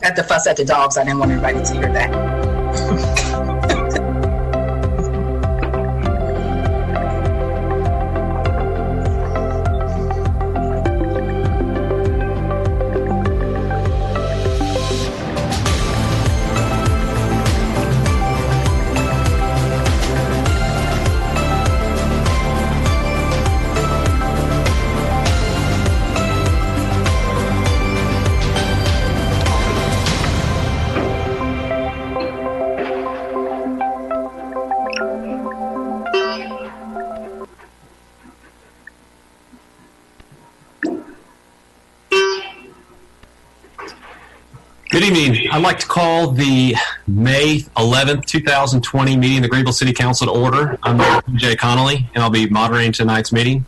At the fuss at the dogs, I didn't want everybody to hear that. Good evening. I'd like to call the May 11th, 2020 meeting of the Greenville City Council to order. I'm Mayor P.J. Connolly, and I'll be moderating tonight's meeting.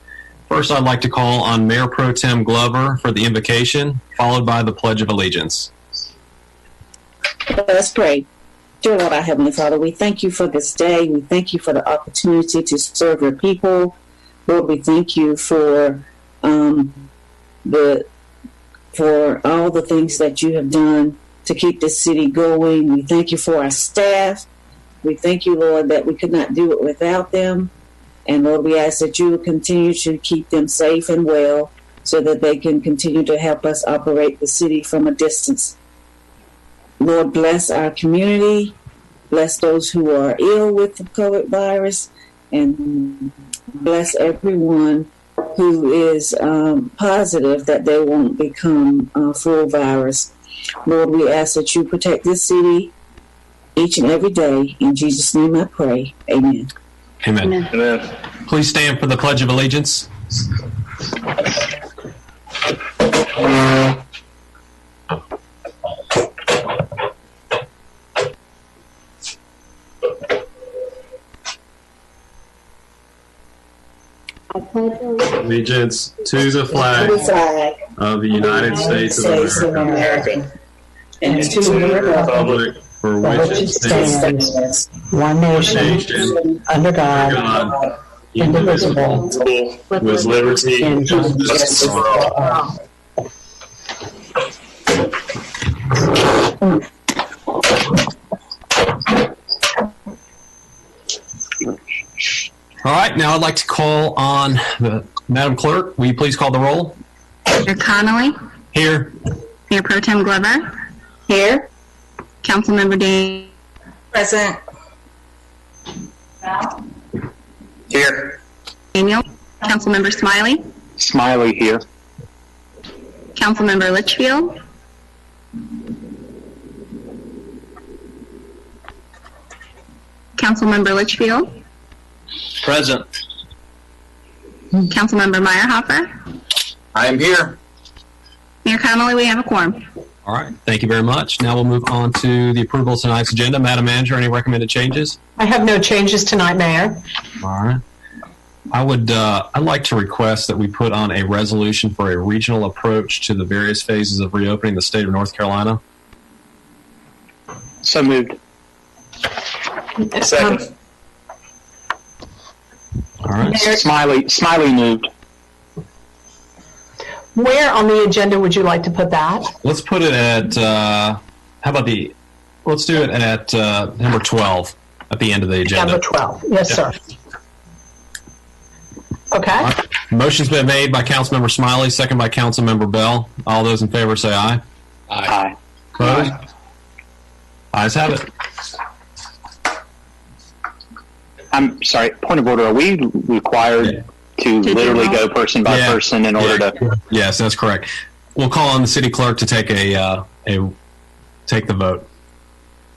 First, I'd like to call on Mayor Pro Tem Glover for the invocation, followed by the Pledge of Allegiance. Let's pray. Dear Lord, our Heavenly Father, we thank you for this day. We thank you for the opportunity to serve your people. Lord, we thank you for all the things that you have done to keep this city going. We thank you for our staff. We thank you, Lord, that we could not do it without them. And Lord, we ask that you will continue to keep them safe and well so that they can continue to help us operate the city from a distance. Lord, bless our community. Bless those who are ill with the COVID virus. And bless everyone who is positive that they won't become full virus. Lord, we ask that you protect this city each and every day. In Jesus' name I pray. Amen. Amen. Amen. Amen. Please stand for the Pledge of Allegiance. Allegiance to the flag of the United States of America and to the republic for which it stands, one nation, under God, indivisible, with liberty and justice for all. All right, now I'd like to call on Madam Clerk. Will you please call the roll? Mayor Connolly. Here. Mayor Pro Tem Glover. Here. Councilmember Dane. Present. Here. Daniel. Councilmember Smiley. Smiley here. Councilmember Litchfield. Councilmember Litchfield. Present. Councilmember Meyerhopper. I am here. Mayor Connolly, we have a quorum. All right, thank you very much. Now we'll move on to the approval of tonight's agenda. Madam Manager, any recommended changes? I have no changes tonight, Mayor. All right. I'd like to request that we put on a resolution for a regional approach to the various phases of reopening the state of North Carolina. So moved. Second. All right. Mayor, Smiley moved. where on the agenda would you like to put that? Let's put it at, let's do it at number 12 at the end of the agenda. Number 12. Yes, sir. Okay. All right. Motion's been made by Councilmember Smiley, second by Councilmember Bell. All those in favor say aye. Aye. Opposed? Ayes have it. I'm sorry, point of order. Are we required to literally go person by person in order to? Yes, that's correct. We'll call on the city clerk to take take the vote.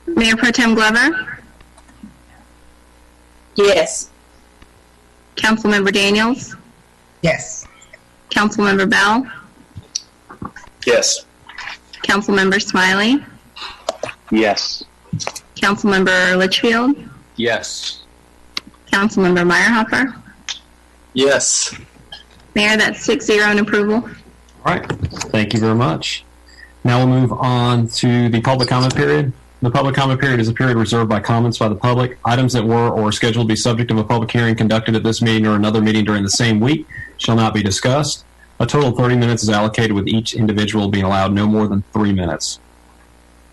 Mayor Pro Tem Glover? Yes. Councilmember Daniels? Yes. Councilmember Bell? Yes. Councilmember Smiley? Yes. Councilmember Litchfield? Yes. Councilmember Meyerhopper? Yes. Mayor, that's 6-0 in approval. All right. Thank you very much. Now we'll move on to the public comment period. The public comment period is a period reserved by comments by the public. Items that were or are scheduled to be subject of a public hearing conducted at this meeting or another meeting during the same week shall not be discussed. A total of 30 minutes is allocated, with each individual being allowed no more than 3 minutes.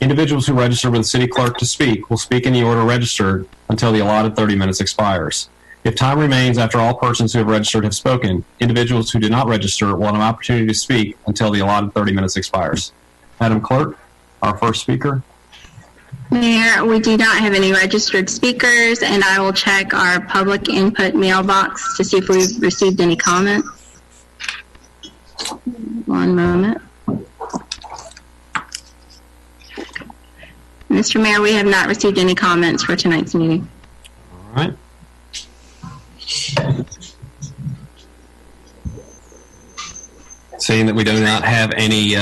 Individuals who register with the city clerk to speak will speak in the order registered until the allotted 30 minutes expires. If time remains after all persons who have registered have spoken, individuals who did not register will have an opportunity to speak until the allotted 30 minutes expires. Madam Clerk, our first speaker. Mayor, we do not have any registered speakers, and I will check our public input mailbox to see if we've received any comments. One moment. Mr. Mayor, we have not received any comments for tonight's meeting. All right. Seeing that we do not have any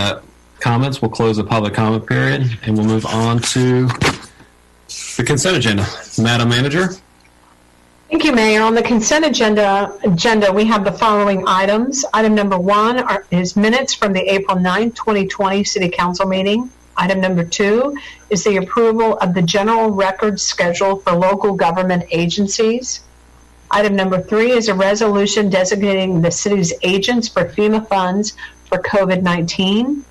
comments, we'll close the public comment period and we'll move on to the consent agenda. Madam Manager. Thank you, Mayor. On the consent agenda, we have the following items. Item number 1 is minutes from the April 9, 2020 City Council meeting. Item number 2 is the approval of the general records schedule for local government agencies. Item number 3 is a resolution designating the city's agents for FEMA funds for COVID-19.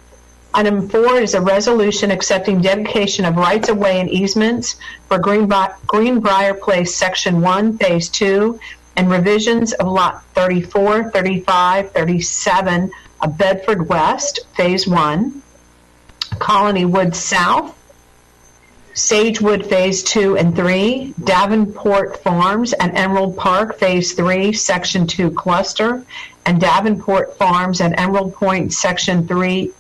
Item 4 is a resolution accepting dedication of rights-of-way and easements for Greenbrier Place Section 1, Phase 2, and revisions of Lot 34, 35, 37 of Bedford West, Phase 1, Colony Woods South, Sagewood Phase 2 and 3, Davenport Farms and Emerald Park Phase 3, Section 2 Cluster, and Davenport Farms and Emerald Point Section 3,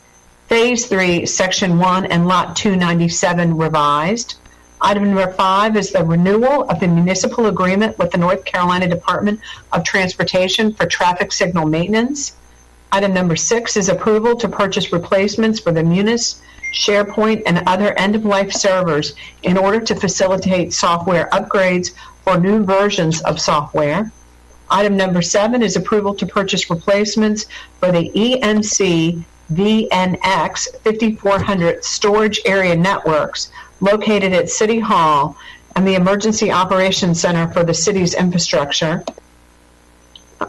Phase 3, Section 1, and Lot 297 revised. Item number 5 is the renewal of the municipal agreement with the North Carolina Department of Transportation for traffic signal maintenance. Item number 6 is approval to purchase replacements for the Munis, SharePoint, and other end-of-life servers in order to facilitate software upgrades for new versions of software. Item number 7 is approval to purchase replacements for the EMC VNX 5400 storage area networks located at City Hall and the Emergency Operations Center for the city's infrastructure.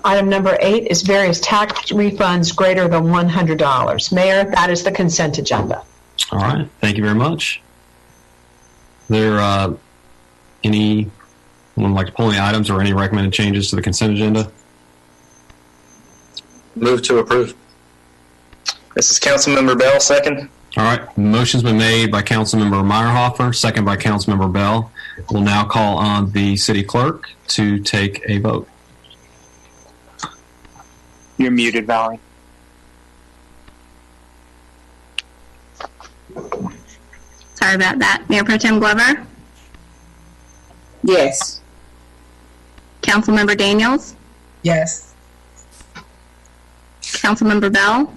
Item number 8 is various tax refunds greater than $100. Mayor, that is the consent agenda. All right. Thank you very much. There anyone like to pull any items or any recommended changes to the consent agenda? Move to approve. This is Councilmember Bell, second. All right. Motion's been made by Councilmember Meyerhofer, second by Councilmember Bell. We'll now call on the city clerk to take a vote. You're muted, Valerie. Sorry about that. Mayor Pro Tem Glover? Yes. Councilmember Daniels? Yes. Councilmember Bell?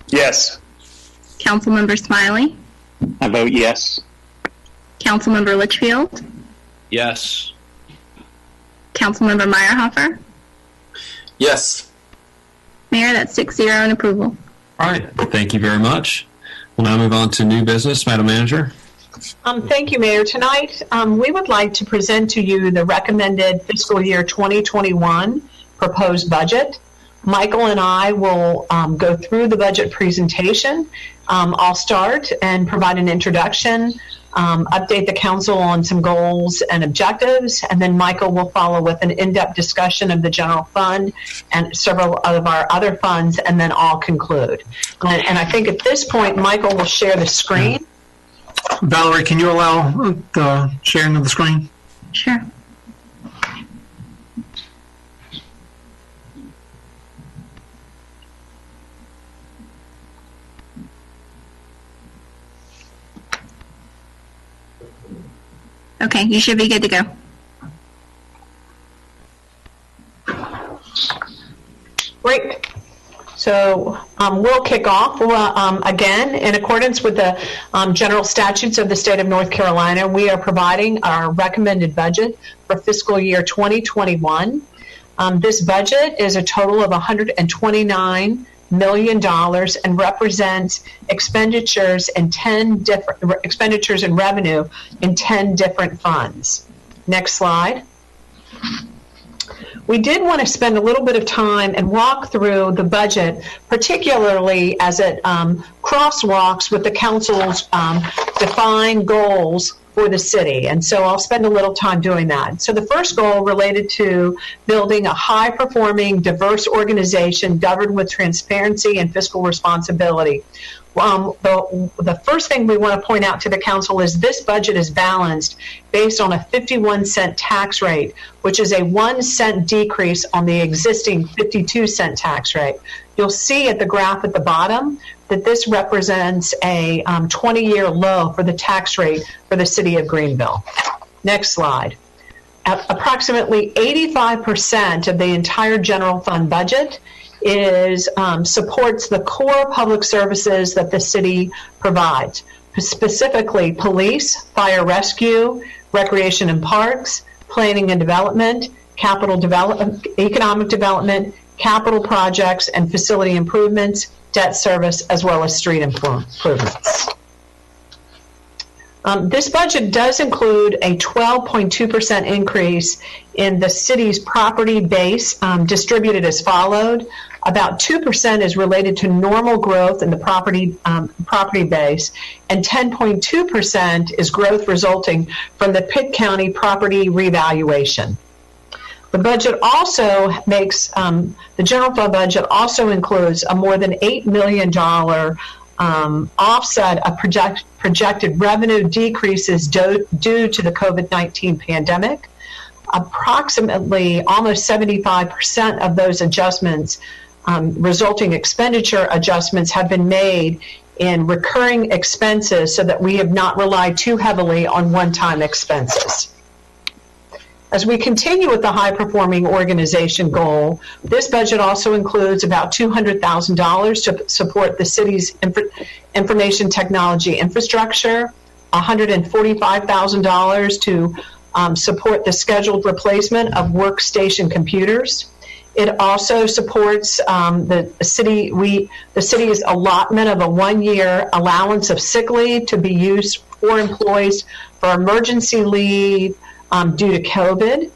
Yes. Councilmember Smiley? I vote yes. Councilmember Litchfield? Yes. Councilmember Meyerhofer? Yes. Mayor, that's 6-0 in approval. All right. Thank you very much. We'll now move on to new business. Madam Manager. Thank you, Mayor. Tonight, we would like to present to you the recommended fiscal year 2021 proposed budget. Michael and I will go through the budget presentation. I'll start and provide an introduction, update the council on some goals and objectives, and then Michael will follow with an in-depth discussion of the general fund and several of our other funds, and then I'll conclude. And I think at this point, Michael will share the screen. Valerie, can you allow the sharing of the screen? Sure. Okay, you should be good to go. Great. So we'll kick off. Again, in accordance with the general statutes of the state of North Carolina, we are providing our recommended budget for fiscal year 2021. This budget is a total of $129 million and represents expenditures and expenditures and revenue in 10 different funds. Next slide. We did want to spend a little bit of time and walk through the budget, particularly as it crosswalks with the council's defined goals for the city. And so I'll spend a little time doing that. So the first goal related to building a high-performing, diverse organization governed with transparency and fiscal responsibility. The first thing we want to point out to the council is this budget is balanced based on a 51-cent tax rate, which is a 1 cent decrease on the existing 52-cent tax rate. You'll see at the graph at the bottom that this represents a 20-year low for the tax rate for the city of Greenville. Next slide. Approximately 85% of the entire general fund budget supports the core public services that the city provides, specifically police, fire rescue, recreation and parks, planning and development, economic development, capital projects and facility improvements, debt service, as well as street improvements. This budget does include a 12.2% increase in the city's property base, distributed as followed. About 2% is related to normal growth in the property base, and 10.2% is growth resulting from the Pitt County property revaluation. The budget also makes, the general fund budget also includes a more than $8 million offset of projected revenue decreases due to the COVID-19 pandemic. Approximately almost 75% of those adjustments, resulting expenditure adjustments, have been made in recurring expenses so that we have not relied too heavily on one-time expenses. As we continue with the high-performing organization goal, this budget also includes about $200,000 to support the city's information technology infrastructure, $145,000 to support the scheduled replacement of workstation computers. It also supports the city's allotment of a 1-year allowance of sick leave to be used for employees for emergency leave due to COVID.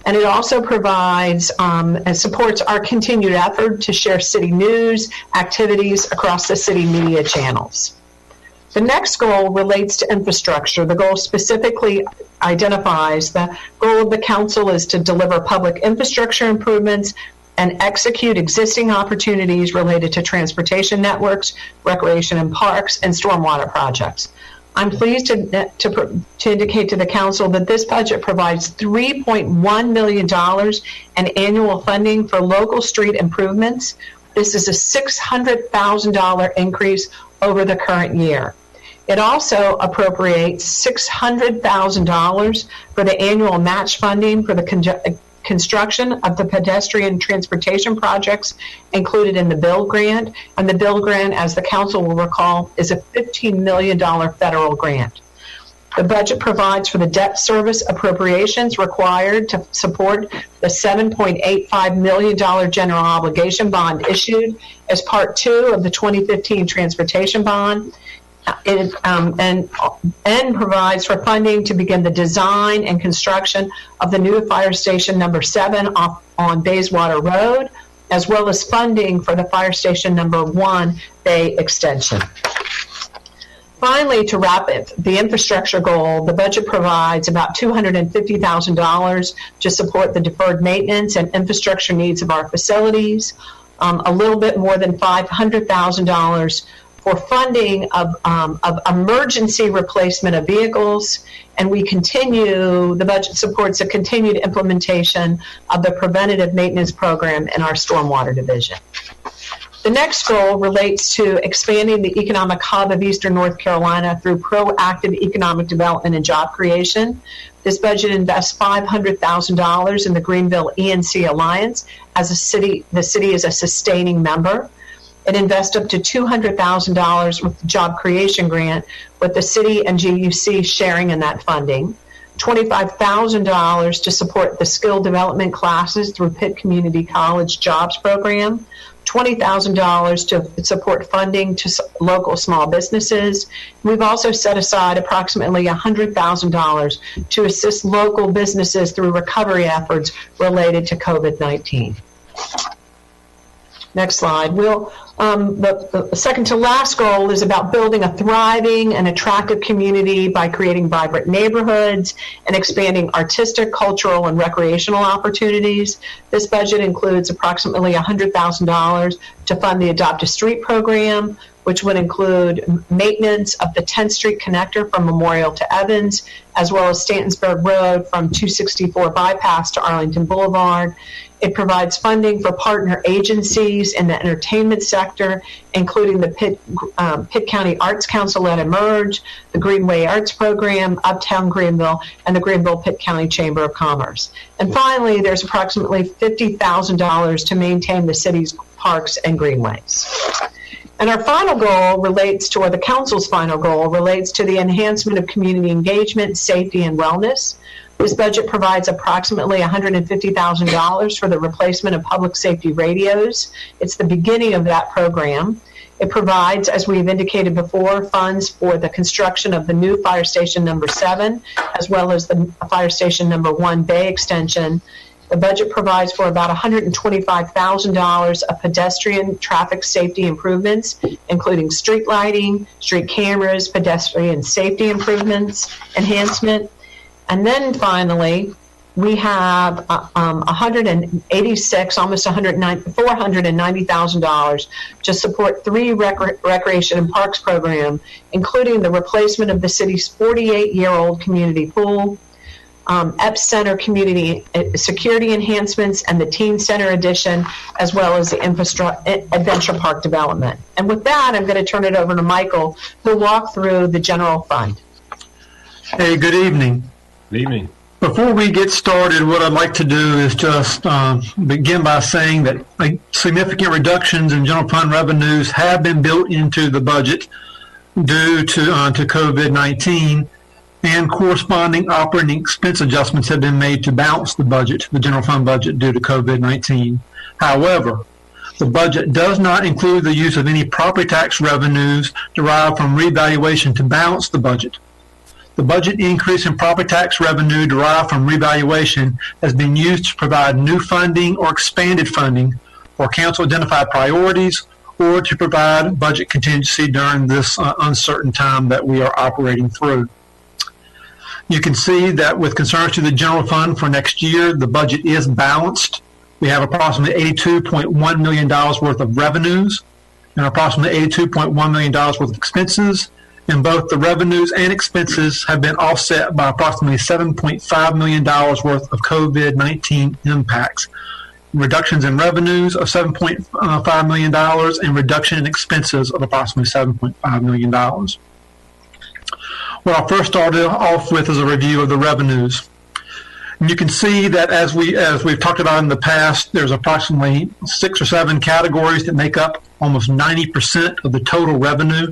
And it also provides and supports our continued effort to share city news, activities across the city media channels. The next goal relates to infrastructure. The goal specifically identifies the goal of the council is to deliver public infrastructure improvements and execute existing opportunities related to transportation networks, recreation and parks, and stormwater projects. I'm pleased to indicate to the council that this budget provides $3.1 million in annual funding for local street improvements. This is a $600,000 increase over the current year. It also appropriates $600,000 for the annual match funding for the construction of the pedestrian transportation projects included in the Bill Grant. And the Bill Grant, as the council will recall, is a $15 million federal grant. The budget provides for the debt service appropriations required to support the $7.85 million general obligation bond issued as Part 2 of the 2015 transportation bond. And provides for funding to begin the design and construction of the new fire station number 7 on Bayswater Road, as well as funding for the fire station number 1 Bay extension. Finally, to wrap it, the infrastructure goal, the budget provides about $250,000 to support the deferred maintenance and infrastructure needs of our facilities, a little bit more than $500,000 for funding of emergency replacement of vehicles, and the budget supports a continued implementation of the preventative maintenance program in our stormwater division. The next goal relates to expanding the economic hub of Eastern North Carolina through proactive economic development and job creation. This budget invests $500,000 in the Greenville ENC Alliance as the city is a sustaining member. It invests up to $200,000 with the job creation grant, with the city and GUC sharing in that funding. $25,000 to support the skill development classes through Pitt Community College Jobs Program. $20,000 to support funding to local small businesses. We've also set aside approximately $100,000 to assist local businesses through recovery efforts related to COVID-19. Next slide. We'll The second to last goal is about building a thriving and attractive community by creating vibrant neighborhoods and expanding artistic, cultural, and recreational opportunities. This budget includes approximately $100,000 to fund the Adopt a Street program, which would include maintenance of the 10th Street connector from Memorial to Evans, as well as Stantonsburg Road from 264 Bypass to Arlington Boulevard. It provides funding for partner agencies in the entertainment sector, including the Pitt County Arts Council at Emerge, the Greenway Arts Program, Uptown Greenville, and the Greenville-Pitt County Chamber of Commerce. And finally, there's approximately $50,000 to maintain the city's parks and greenways. And our final goal relates to, or the council's final goal relates to the enhancement of community engagement, safety, and wellness. This budget provides approximately $150,000 for the replacement of public safety radios. It's the beginning of that program. It provides, as we've indicated before, funds for the construction of the new Fire Station number 7, as well as the Fire Station number 1 Bay Extension. The budget provides for about $125,000 of pedestrian traffic safety improvements, including street lighting, street cameras, pedestrian safety improvements, enhancement. And then finally, we have $186, almost $490,000 to support 3 recreation and parks program, including the replacement of the city's 48-year-old community pool, Epps Center community security enhancements, and the Teen Center addition, as well as the Adventure Park development. And with that, I'm going to turn it over to Michael, who'll walk through the general fund. Hey, good evening. Good evening. Before we get started, what I'd like to do is just begin by saying that significant reductions in general fund revenues have been built into the budget due to COVID-19, and corresponding operating expense adjustments have been made to balance the budget, the general fund budget, due to COVID-19. However, the budget does not include the use of any property tax revenues derived from revaluation to balance the budget. The budget increase in property tax revenue derived from revaluation has been used to provide new funding or expanded funding for council-identified priorities or to provide budget contingency during this uncertain time that we are operating through. You can see that with concerns to the general fund for next year, the budget is balanced. We have approximately $82.1 million worth of revenues and approximately $82.1 million worth of expenses. And both the revenues and expenses have been offset by approximately $7.5 million worth of COVID-19 impacts. Reductions in revenues of $7.5 million and reduction in expenses of approximately $7.5 million. What I'll first start off with is a review of the revenues. And you can see that as we've talked about in the past, there's approximately 6 or 7 categories that make up almost 90% of the total revenue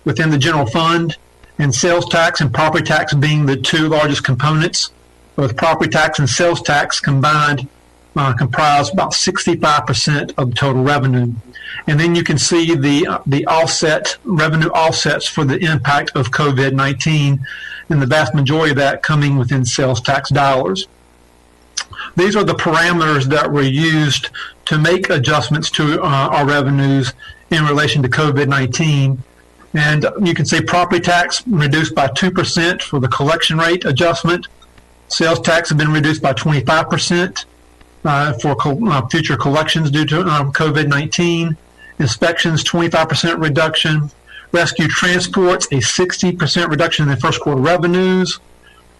within the general fund, and sales tax and property tax being the 2 largest components. Both property tax and sales tax combined comprise about 65% of the total revenue. And then you can see the revenue offsets for the impact of COVID-19, and the vast majority of that coming within sales tax dollars. These are the parameters that were used to make adjustments to our revenues in relation to COVID-19. And you can see property tax reduced by 2% for the collection rate adjustment. Sales tax have been reduced by 25% for future collections due to COVID-19. Inspections, 25% reduction. Rescue transports, a 60% reduction in the first quarter revenues.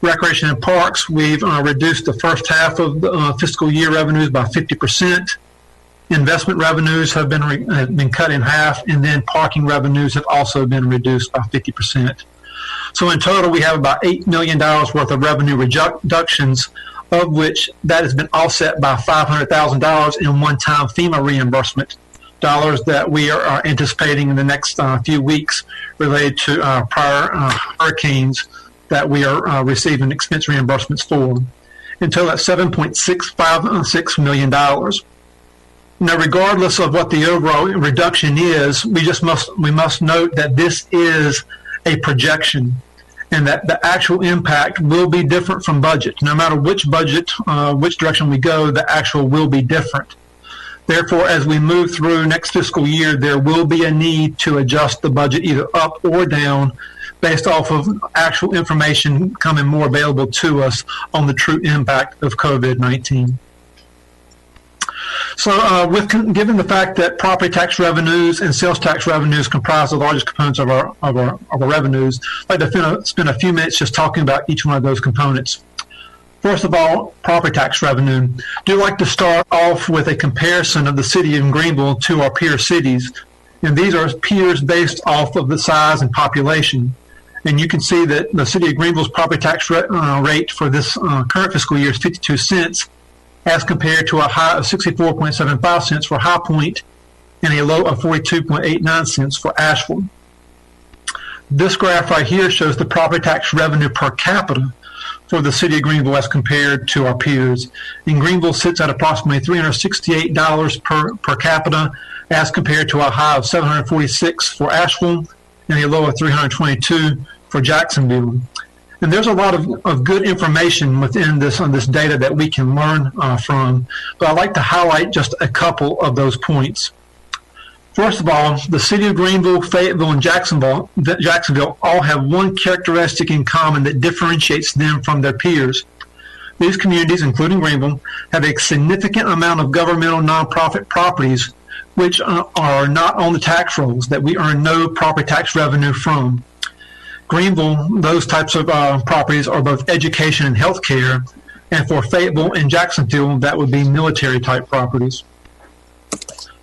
Recreation and parks, we've reduced the first half of the fiscal year revenues by 50%. Investment revenues have been cut in half, and then parking revenues have also been reduced by 50%. So in total, we have about $8 million worth of revenue reductions, of which that has been offset by $500,000 in one-time FEMA reimbursement dollars that we are anticipating in the next few weeks related to prior hurricanes that we are receiving expense reimbursements for. Until that's $7.656 million. Now, regardless of what the overall reduction is, we must note that this is a projection, and that the actual impact will be different from budget. No matter which budget, which direction we go, the actual will be different. Therefore, as we move through next fiscal year, there will be a need to adjust the budget either up or down based off of actual information becoming more available to us on the true impact of COVID-19. So given the fact that property tax revenues and sales tax revenues comprise the largest components of our revenues, I'd like to spend a few minutes just talking about each one of those components. First of all, property tax revenue. I do like to start off with a comparison of the city of Greenville to our peer cities. And these are peers based off of the size and population. And you can see that the city of Greenville's property tax rate for this current fiscal year is 52 cents as compared to a high of 64.75 cents for High Point and a low of 42.89 cents for Asheville. This graph right here shows the property tax revenue per capita for the city of Greenville as compared to our peers. And Greenville sits at approximately $368 per capita as compared to a high of $746 for Asheville and a low of $322 for Jacksonville. And there's a lot of good information within this data that we can learn from, but I'd like to highlight just a couple of those points. First of all, the city of Greenville, Fayetteville, and Jacksonville all have one characteristic in common that differentiates them from their peers. These communities, including Greenville, have a significant amount of governmental nonprofit properties which are not on the tax rolls, that we earn no property tax revenue from. Greenville, those types of properties are both education and healthcare, and for Fayetteville and Jacksonville, that would be military-type properties.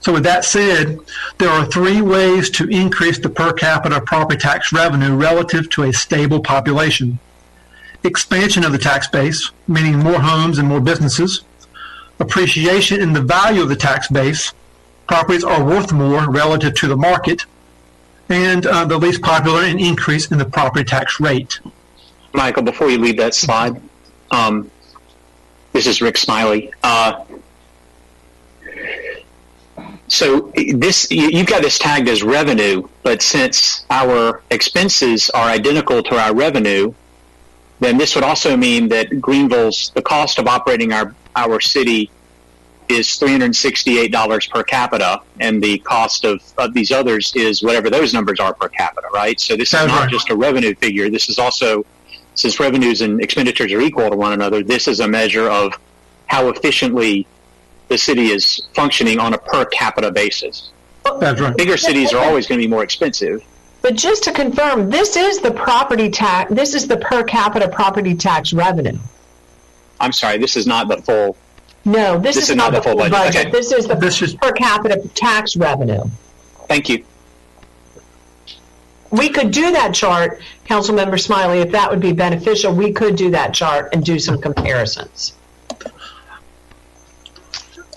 So with that said, there are three ways to increase the per capita property tax revenue relative to a stable population. Expansion of the tax base, meaning more homes and more businesses. Appreciation in the value of the tax base. Properties are worth more relative to the market. And the least popular, an increase in the property tax rate. Michael, before you leave that slide, this is Rick Smiley. So you've got this tagged as revenue, but since our expenses are identical to our revenue, then this would also mean that the cost of operating our city is $368 per capita, and the cost of these others is whatever those numbers are per capita, right? So this is not just a revenue figure. This is also, since revenues and expenditures are equal to one another, this is a measure of how efficiently the city is functioning on a per capita basis. That's right. Bigger cities are always going to be more expensive. But just to confirm, this is the property tax. This is the per capita property tax revenue. I'm sorry, this is not the full. No, this is not the full budget. Okay. This is the per capita tax revenue. Thank you. We could do that chart, Councilmember Smiley, if that would be beneficial. We could do that chart and do some comparisons.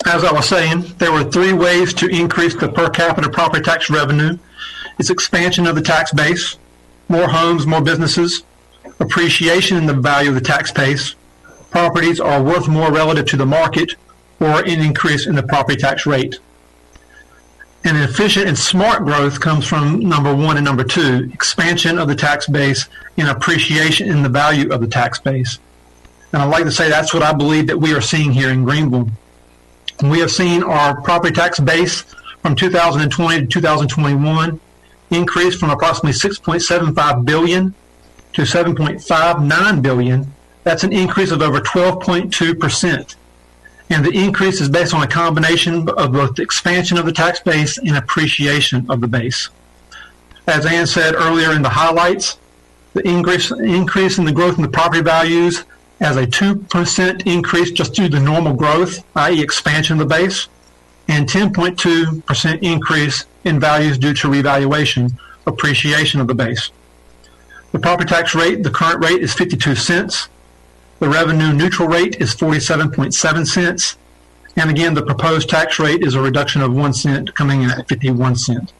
As I was saying, there were three ways to increase the per capita property tax revenue. It's expansion of the tax base, more homes, more businesses, appreciation in the value of the tax base, properties are worth more relative to the market, or an increase in the property tax rate. And efficient and smart growth comes from number one and number two, expansion of the tax base and appreciation in the value of the tax base. And I'd like to say that's what I believe that we are seeing here in Greenville. We have seen our property tax base from 2020 to 2021 increase from approximately $6.75 billion to $7.59 billion. That's an increase of over 12.2%. And the increase is based on a combination of both the expansion of the tax base and appreciation of the base. As Ann said earlier in the highlights, the increase in the growth in the property values as a 2% increase just due to normal growth, i.e. expansion of the base, and 10.2% increase in values due to revaluation, appreciation of the base. The property tax rate, the current rate is 52 cents. The revenue neutral rate is 47.7 cents. And again, the proposed tax rate is a reduction of 1 cent, coming in at 51 cents.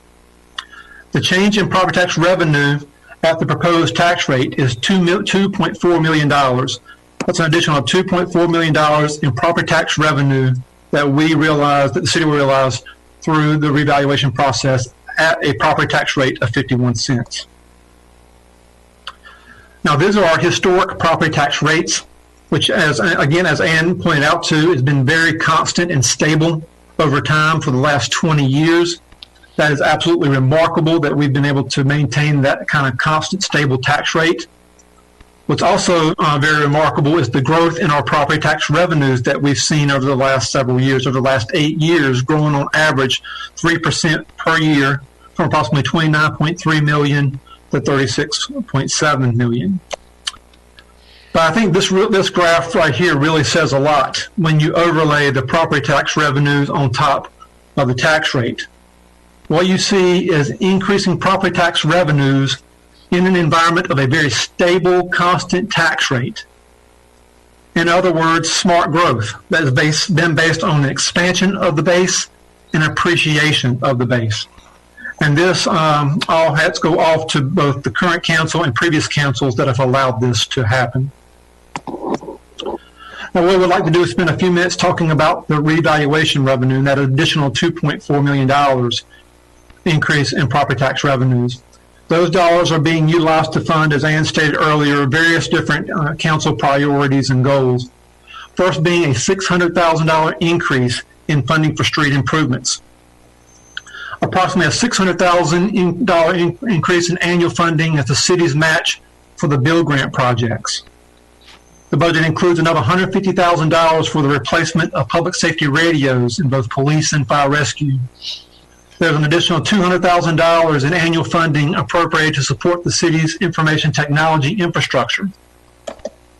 The change in property tax revenue at the proposed tax rate is $2.4 million. That's an additional $2.4 million in property tax revenue that the city will realize through the revaluation process at a property tax rate of 51 cents. Now, these are our historic property tax rates, which, as Ann pointed out too, has been very constant and stable over time for the last 20 years. That is absolutely remarkable that we've been able to maintain that kind of constant, stable tax rate. What's also very remarkable is the growth in our property tax revenues that we've seen over the last several years, over the last 8 years, growing on average 3% per year from approximately $29.3 million to $36.7 million. But I think this graph right here really says a lot when you overlay the property tax revenues on top of the tax rate. What you see is increasing property tax revenues in an environment of a very stable, constant tax rate. In other words, smart growth that is based on an expansion of the base and appreciation of the base. And this all hats go off to both the current council and previous councils that have allowed this to happen. Now, what we'd like to do is spend a few minutes talking about the revaluation revenue and that additional $2.4 million increase in property tax revenues. Those dollars are being utilized to fund, as Ann stated earlier, various different council priorities and goals. First being a $600,000 increase in funding for street improvements. Approximately a $600,000 increase in annual funding as the city's match for the Bill Grant projects. The budget includes another $150,000 for the replacement of public safety radios in both police and fire rescue. There's an additional $200,000 in annual funding appropriated to support the city's information technology infrastructure.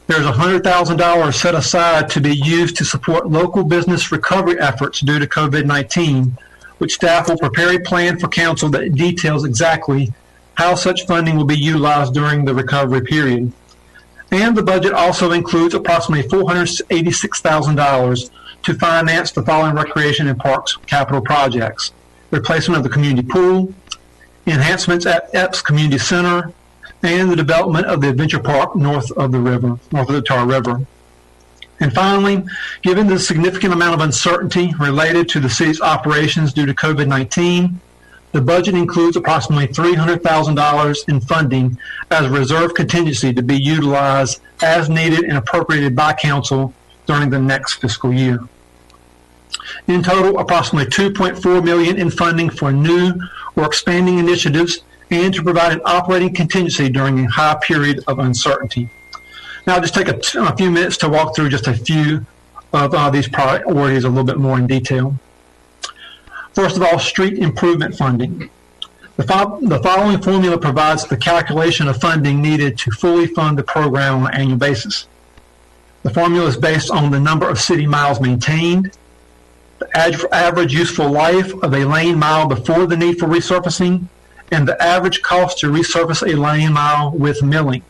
There's $100,000 set aside to be used to support local business recovery efforts due to COVID-19, which staff will prepare a plan for council that details exactly how such funding will be utilized during the recovery period. And the budget also includes approximately $486,000 to finance the following recreation and parks capital projects: replacement of the community pool, enhancements at Epps Community Center, and the development of the adventure park north of the Tar River. And finally, given the significant amount of uncertainty related to the city's operations due to COVID-19, the budget includes approximately $300,000 in funding as a reserve contingency to be utilized as needed and appropriated by council during the next fiscal year. In total, approximately $2.4 million in funding for new or expanding initiatives and to provide an operating contingency during a high period of uncertainty. Now, I'll just take a few minutes to walk through just a few of these priorities a little bit more in detail. First of all, street improvement funding. The following formula provides the calculation of funding needed to fully fund the program on an annual basis. The formula is based on the number of city miles maintained, the average useful life of a lane mile before the need for resurfacing, and the average cost to resurface a lane mile with milling.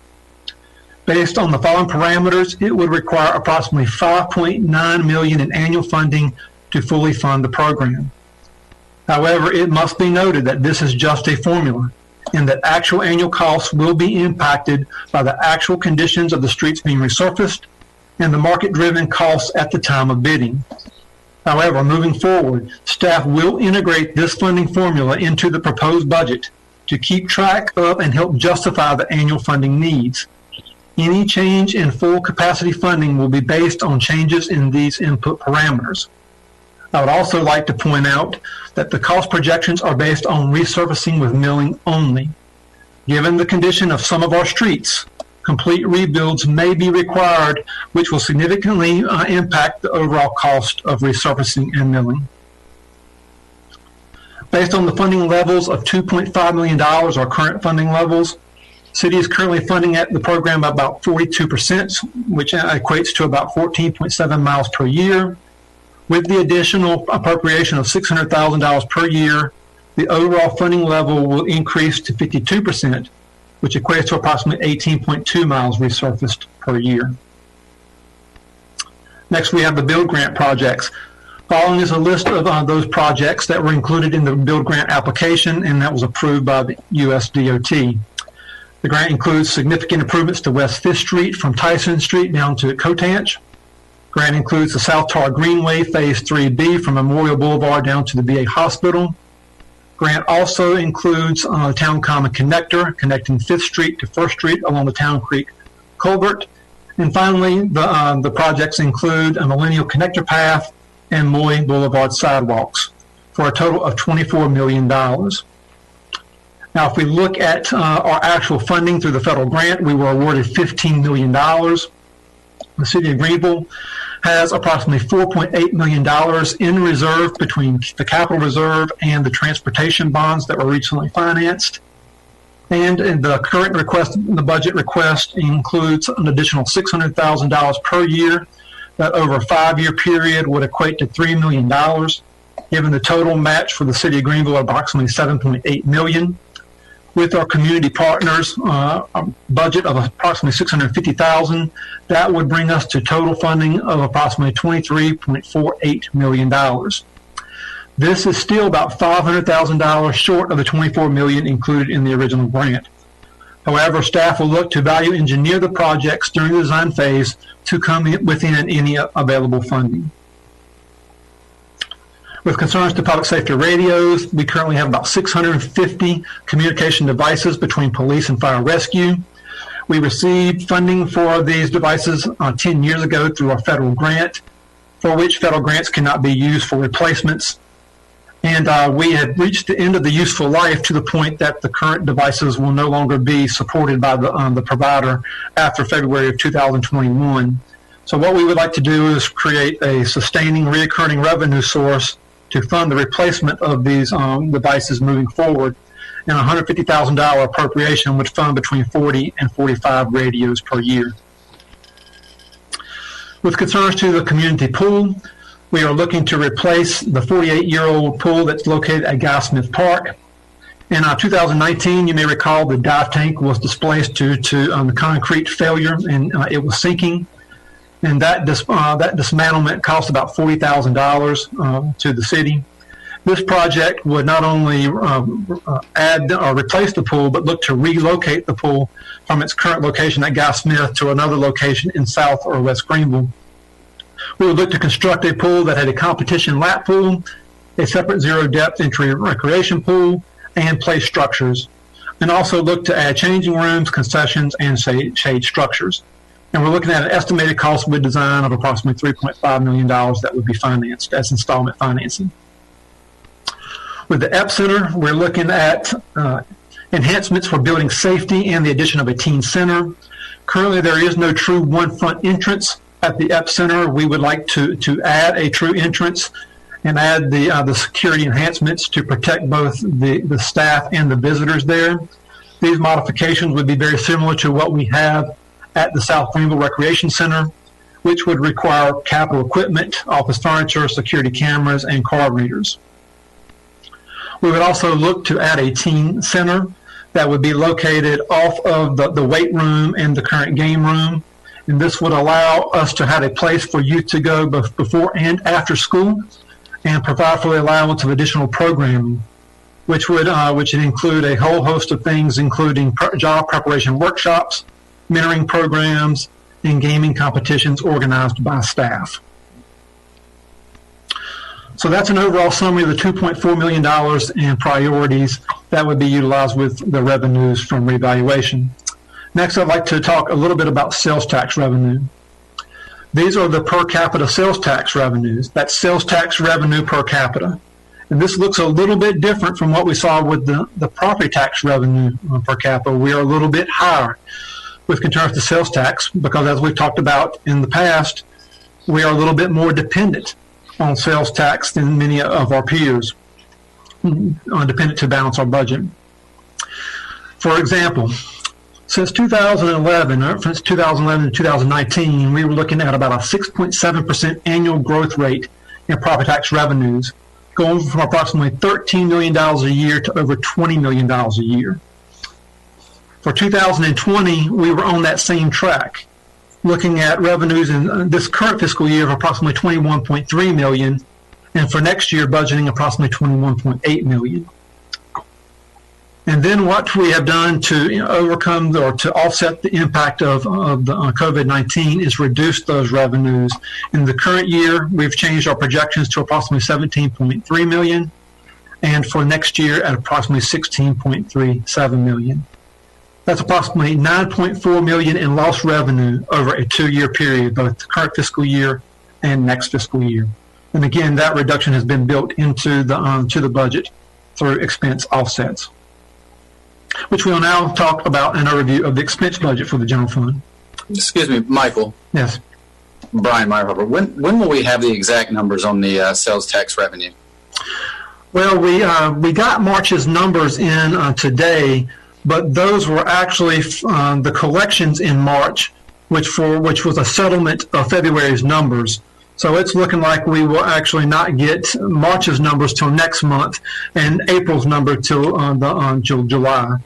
Based on the following parameters, it would require approximately $5.9 million in annual funding to fully fund the program. However, it must be noted that this is just a formula and that actual annual costs will be impacted by the actual conditions of the streets being resurfaced and the market-driven costs at the time of bidding. However, moving forward, staff will integrate this funding formula into the proposed budget to keep track of and help justify the annual funding needs. Any change in full capacity funding will be based on changes in these input parameters. I would also like to point out that the cost projections are based on resurfacing with milling only. Given the condition of some of our streets, complete rebuilds may be required, which will significantly impact the overall cost of resurfacing and milling. Based on the funding levels of $2.5 million, our current funding levels, City is currently funding at the program about 42%, which equates to about 14.7 miles per year. With the additional appropriation of $600,000 per year, the overall funding level will increase to 52%, which equates to approximately 18.2 miles resurfaced per year. Next, we have the Build Grant projects. Following is a list of those projects that were included in the Build Grant application and that was approved by the U.S. DOT. The grant includes significant improvements to West 5th Street from Tyson Street down to Cotanch. Grant includes the South Tar Greenway Phase 3B from Memorial Boulevard down to the VA Hospital. Grant also includes the Town Common Connector connecting 5th Street to 1st Street along the Town Creek Culvert. And finally, the projects include a Millennial Connector Path and Moy Boulevard sidewalks for a total of $24 million. Now, if we look at our actual funding through the federal grant, we were awarded $15 million. The city of Greenville has approximately $4.8 million in reserve between the capital reserve and the transportation bonds that were recently financed. And in the current request, the budget request includes an additional $600,000 per year that over a 5-year period would equate to $3 million, giving the total match for the city of Greenville approximately $7.8 million. With our community partners, a budget of approximately $650,000, that would bring us to total funding of approximately $23.48 million. This is still about $500,000 short of the $24 million included in the original grant. However, staff will look to value engineer the projects during the design phase to come within any available funding. With concerns to public safety radios, we currently have about 650 communication devices between police and fire rescue. We received funding for these devices 10 years ago through our federal grant, for which federal grants cannot be used for replacements. And we had reached the end of the useful life to the point that the current devices will no longer be supported by the provider after February of 2021. So what we would like to do is create a sustaining, recurring revenue source to fund the replacement of these devices moving forward. And a $150,000 appropriation would fund between 40 and 45 radios per year. With concerns to the community pool, we are looking to replace the 48-year-old pool that's located at Guy Smith Park. In 2019, you may recall the dive tank was displaced due to the concrete failure, and it was sinking. And that dismantlement cost about $40,000 to the city. This project would not only add or replace the pool, but look to relocate the pool from its current location at Guy Smith to another location in South or West Greenville. We would look to construct a pool that had a competition lap pool, a separate zero-depth entry recreation pool, and play structures, and also look to add changing rooms, concessions, and shade structures. And we're looking at an estimated cost with design of approximately $3.5 million that would be financed as installment financing. With the EP Center, we're looking at enhancements for building safety and the addition of a teen center. Currently, there is no true one-front entrance at the EP Center. We would like to add a true entrance and add the security enhancements to protect both the staff and the visitors there. These modifications would be very similar to what we have at the South Greenville Recreation Center, which would require capital equipment, office furniture, security cameras, and card readers. We would also look to add a teen center that would be located off of the weight room and the current game room. And this would allow us to have a place for youth to go both before and after school, and provide for the allowance of additional programming, which would include a whole host of things, including job preparation workshops, mentoring programs, and gaming competitions organized by staff. So that's an overall summary of the $2.4 million in priorities that would be utilized with the revenues from revaluation. Next, I'd like to talk a little bit about sales tax revenue. These are the per capita sales tax revenues. That's sales tax revenue per capita. And this looks a little bit different from what we saw with the property tax revenue per capita. We are a little bit higher with concerns to sales tax because, as we've talked about in the past, we are a little bit more dependent on sales tax than many of our peers, dependent to balance our budget. For example, since 2011 to 2019, we were looking at about a 6.7% annual growth rate in property tax revenues, going from approximately $13 million a year to over $20 million a year. For 2020, we were on that same track, looking at revenues in this current fiscal year of approximately $21.3 million, and for next year budgeting approximately $21.8 million. And then what we have done to overcome or to offset the impact of the COVID-19 is reduce those revenues. In the current year, we've changed our projections to approximately $17.3 million, and for next year at approximately $16.37 million. That's approximately $9.4 million in lost revenue over a 2-year period, both the current fiscal year and next fiscal year. And again, that reduction has been built into the budget through expense offsets, which we'll now talk about an overview of the expense budget for the general fund. Excuse me, Michael. Yes. Brian Meyerhofer. When will we have the exact numbers on the sales tax revenue? Well, we got March's numbers in today, but those were actually the collections in March, which was a settlement of February's numbers. So it's looking like we will actually not get March's numbers till next month, and April's number till July.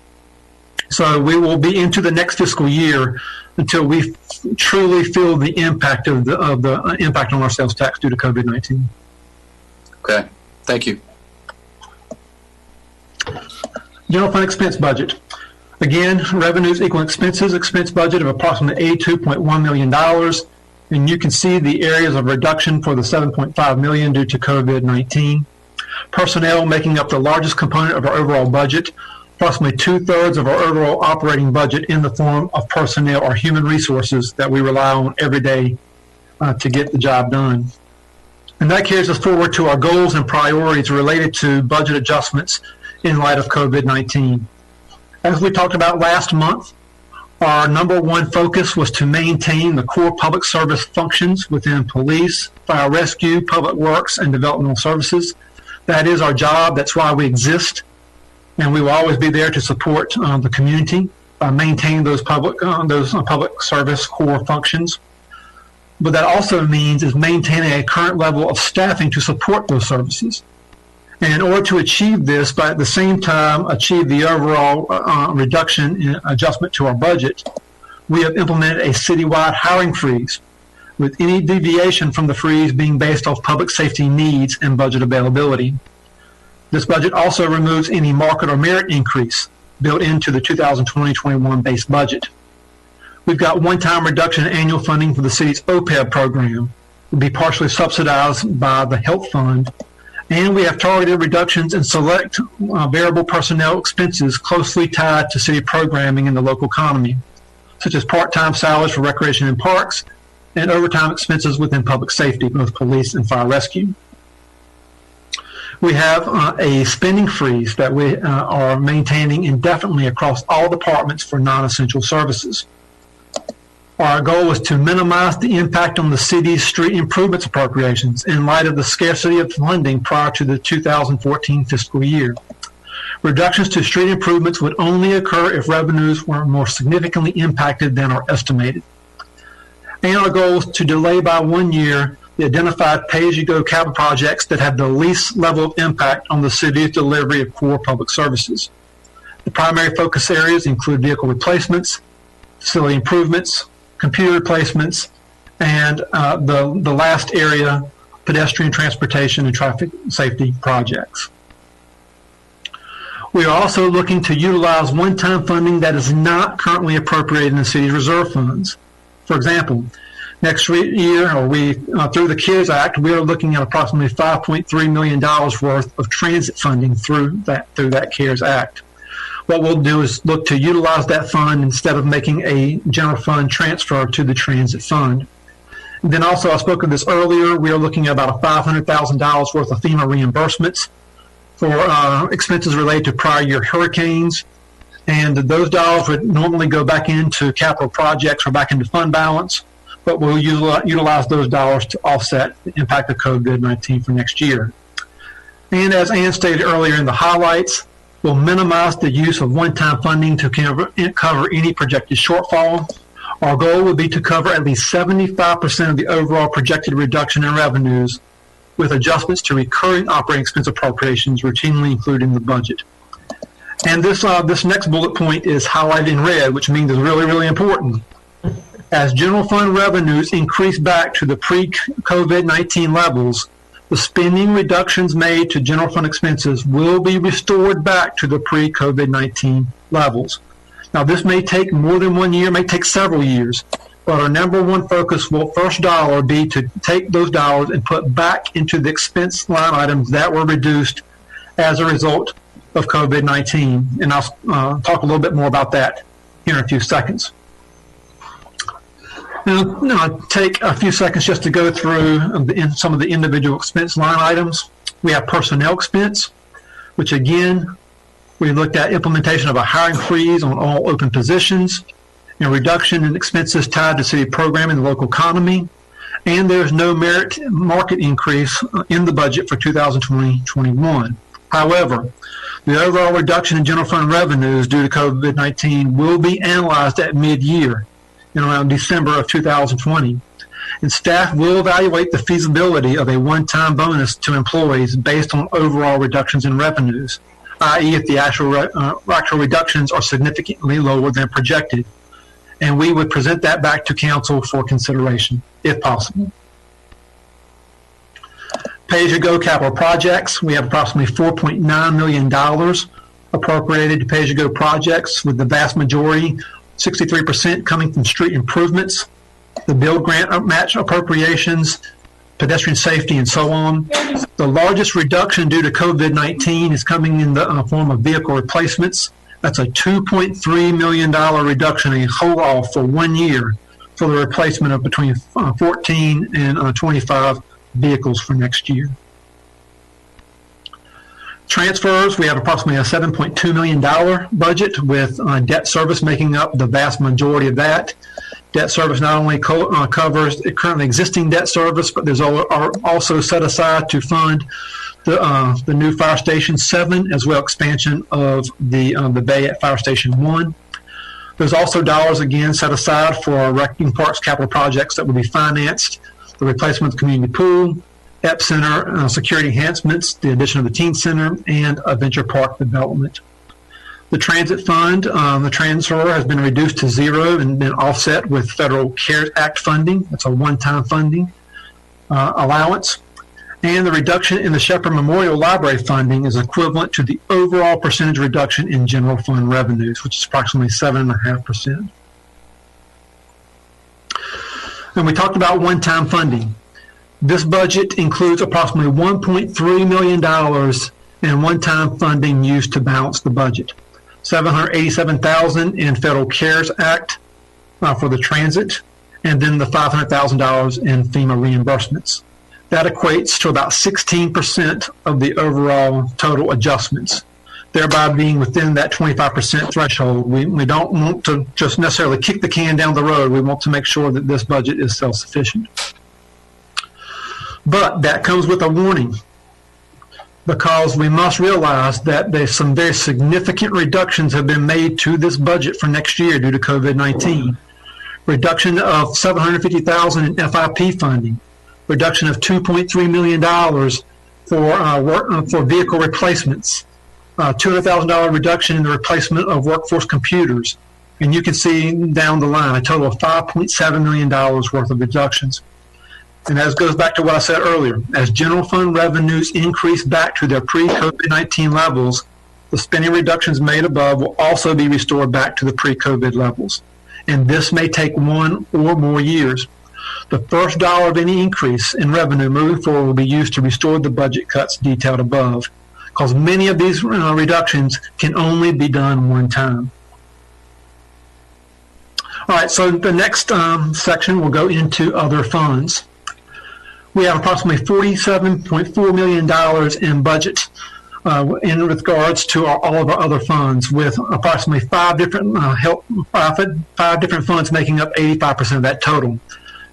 So we will be into the next fiscal year until we truly feel the impact of the impact on our sales tax due to COVID-19. Okay, thank you. General fund expense budget. Again, revenues equal expenses, expense budget of approximately $82.1 million. And you can see the areas of reduction for the $7.5 million due to COVID-19. Personnel making up the largest component of our overall budget. Approximately 2/3 of our overall operating budget in the form of personnel or human resources that we rely on every day to get the job done. And that carries us forward to our goals and priorities related to budget adjustments in light of COVID-19. As we talked about last month, our number one focus was to maintain the core public service functions within police, fire rescue, public works, and developmental services. That is our job. That's why we exist. And we will always be there to support the community by maintaining those public service core functions. But that also means is maintaining a current level of staffing to support those services. And in order to achieve this, but at the same time achieve the overall reduction in adjustment to our budget, we have implemented a citywide hiring freeze, with any deviation from the freeze being based off public safety needs and budget availability. This budget also removes any market or merit increase built into the 2020-21 base budget. We've got one-time reduction in annual funding for the city's OPEB program. It will be partially subsidized by the health fund. And we have targeted reductions in select variable personnel expenses closely tied to city programming in the local economy, such as part-time salaries for recreation and parks and overtime expenses within public safety, both police and fire rescue. We have a spending freeze that we are maintaining indefinitely across all departments for non-essential services. Our goal is to minimize the impact on the city's street improvements appropriations in light of the scarcity of funding prior to the 2014 fiscal year. Reductions to street improvements would only occur if revenues were more significantly impacted than are estimated. And our goal is to delay by 1 year the identified pay-as-you-go capital projects that have the least level of impact on the city's delivery of core public services. The primary focus areas include vehicle replacements, facility improvements, computer replacements, and the last area, pedestrian transportation and traffic safety projects. We are also looking to utilize one-time funding that is not currently appropriated in the city's reserve funds. For example, next year, through the CARES Act, we are looking at approximately $5.3 million worth of transit funding through that CARES Act. What we'll do is look to utilize that fund instead of making a general fund transfer to the transit fund. And then also, I spoke of this earlier, we are looking at about $500,000 worth of FEMA reimbursements for expenses related to prior year hurricanes. And those dollars would normally go back into capital projects or back into fund balance, but we'll utilize those dollars to offset the impact of COVID-19 for next year. And as Ann stated earlier in the highlights, we'll minimize the use of one-time funding to cover any projected shortfall. Our goal would be to cover at least 75% of the overall projected reduction in revenues, with adjustments to recurring operating expense appropriations routinely included in the budget. And this next bullet point is highlighted in red, which means it's really, really important. As general fund revenues increase back to the pre-COVID-19 levels, the spending reductions made to general fund expenses will be restored back to the pre-COVID-19 levels. Now, this may take more than 1 year, may take several years, but our number one focus will first dollar be to take those dollars and put back into the expense line items that were reduced as a result of COVID-19. And I'll talk a little bit more about that here in a few seconds. Now, take a few seconds just to go through some of the individual expense line items. We have personnel expense, which again, we looked at implementation of a hiring freeze on all open positions, and reduction in expenses tied to city programming and the local economy, and there's no merit market increase in the budget for 2020-21. However, the overall reduction in general fund revenues due to COVID-19 will be analyzed at mid-year in around December of 2020. And staff will evaluate the feasibility of a one-time bonus to employees based on overall reductions in revenues, i.e. if the actual reductions are significantly lower than projected. And we would present that back to council for consideration, if possible. Pay-as-you-go capital projects, we have approximately $4.9 million appropriated to pay-as-you-go projects, with the vast majority, 63%, coming from street improvements, the build grant match appropriations, pedestrian safety, and so on. The largest reduction due to COVID-19 is coming in the form of vehicle replacements. That's a $2.3 million reduction in whole for 1 year for the replacement of between 14 and 25 vehicles for next year. Transfers, we have approximately a $7.2 million budget, with debt service making up the vast majority of that. Debt service not only covers currently existing debt service, but there's also set aside to fund the new Fire Station 7, as well expansion of the bay at Fire Station 1. There's also dollars again set aside for Wrecking Parks capital projects that will be financed: the replacement of the community pool, EP Center security enhancements, the addition of the teen center, and a venture park development. The transit fund, the transfer has been reduced to zero and been offset with Federal CARES Act funding. That's a one-time funding allowance. And the reduction in the Shepherd Memorial Library funding is equivalent to the overall percentage reduction in general fund revenues, which is approximately 7.5%. And we talked about one-time funding. This budget includes approximately $1.3 million in one-time funding used to balance the budget. $787,000 in Federal CARES Act for the transit, and then the $500,000 in FEMA reimbursements. That equates to about 16% of the overall total adjustments, thereby being within that 25% threshold. We don't want to just necessarily kick the can down the road. We want to make sure that this budget is self-sufficient. But that comes with a warning, because we must realize that there's some very significant reductions have been made to this budget for next year due to COVID-19. Reduction of $750,000 in FIP funding, reduction of $2.3 million for vehicle replacements, $200,000 reduction in the replacement of workforce computers, and you can see down the line a total of $5.7 million worth of reductions. And that goes back to what I said earlier. As general fund revenues increase back to their pre-COVID-19 levels, the spending reductions made above will also be restored back to the pre-COVID levels. And this may take 1 or more years. The first dollar of any increase in revenue moving forward will be used to restore the budget cuts detailed above, because many of these reductions can only be done one time. All right, so the next section will go into other funds. We have approximately $47.4 million in budget in regards to all of our other funds, with approximately five different funds making up 85% of that total: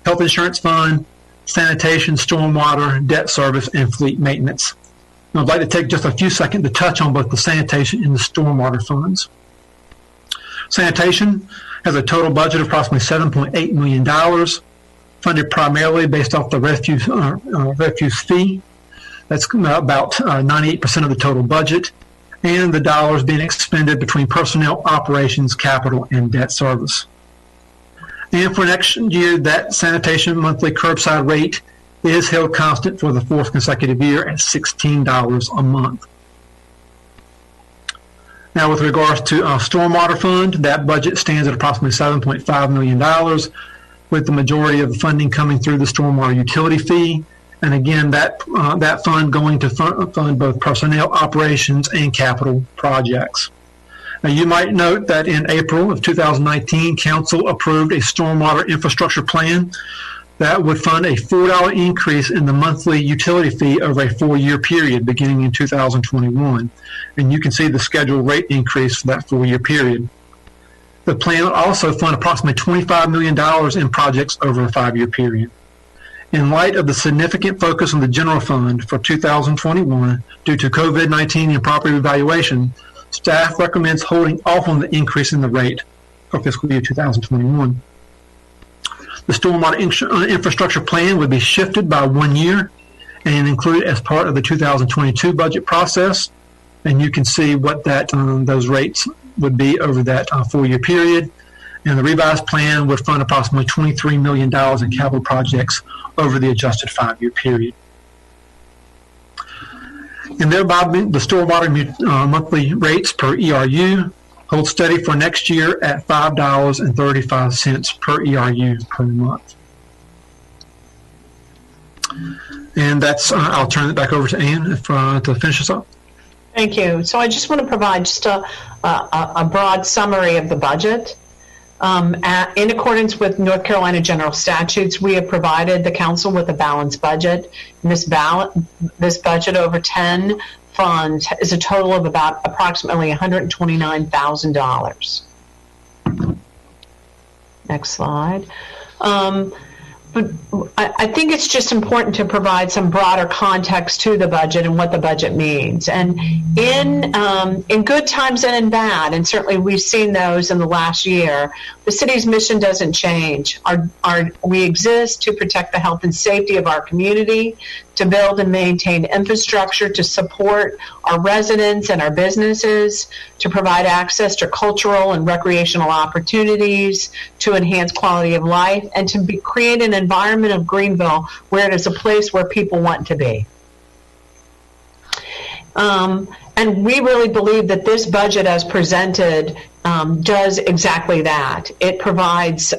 health insurance fund, sanitation, stormwater, debt service, and fleet maintenance. And I'd like to take just a few seconds to touch on both the sanitation and the stormwater funds. Sanitation has a total budget of approximately $7.8 million, funded primarily based off the refuse fee. That's about 98% of the total budget, and the dollars being expended between personnel, operations, capital, and debt service. And for next year, that sanitation monthly curbside rate is held constant for the fourth consecutive year at $16 a month. Now, with regards to stormwater fund, that budget stands at approximately $7.5 million, with the majority of the funding coming through the stormwater utility fee. And again, that fund going to fund both personnel, operations, and capital projects. Now, you might note that in April of 2019, Council approved a stormwater infrastructure plan that would fund a $4 increase in the monthly utility fee over a 4-year period beginning in 2021. And you can see the scheduled rate increase for that 4-year period. The plan will also fund approximately $25 million in projects over a 5-year period. In light of the significant focus on the general fund for 2021 due to COVID-19 and property revaluation, staff recommends holding off on the increase in the rate for fiscal year 2021. The stormwater infrastructure plan would be shifted by 1 year and included as part of the 2022 budget process. And you can see what that those rates would be over that 4-year period. And the revised plan would fund approximately $23 million in capital projects over the adjusted 5-year period. And thereby, the stormwater monthly rates per ERU hold steady for next year at $5.35 per ERU per month. And that's, I'll turn it back over to Ann to finish us up. Thank you. So I just want to provide just a broad summary of the budget. In accordance with North Carolina general statutes, we have provided the council with a balanced budget. And this budget over 10 funds is a total of about approximately $129,000. Next slide. But I think it's just important to provide some broader context to the budget and what the budget means. And in good times and in bad, and certainly we've seen those in the last year, the city's mission doesn't change. We exist to protect the health and safety of our community, to build and maintain infrastructure to support our residents and our businesses, to provide access to cultural and recreational opportunities, to enhance quality of life, and to create an environment of Greenville where it is a place where people want to be. And we really believe that this budget as presented does exactly that. It provides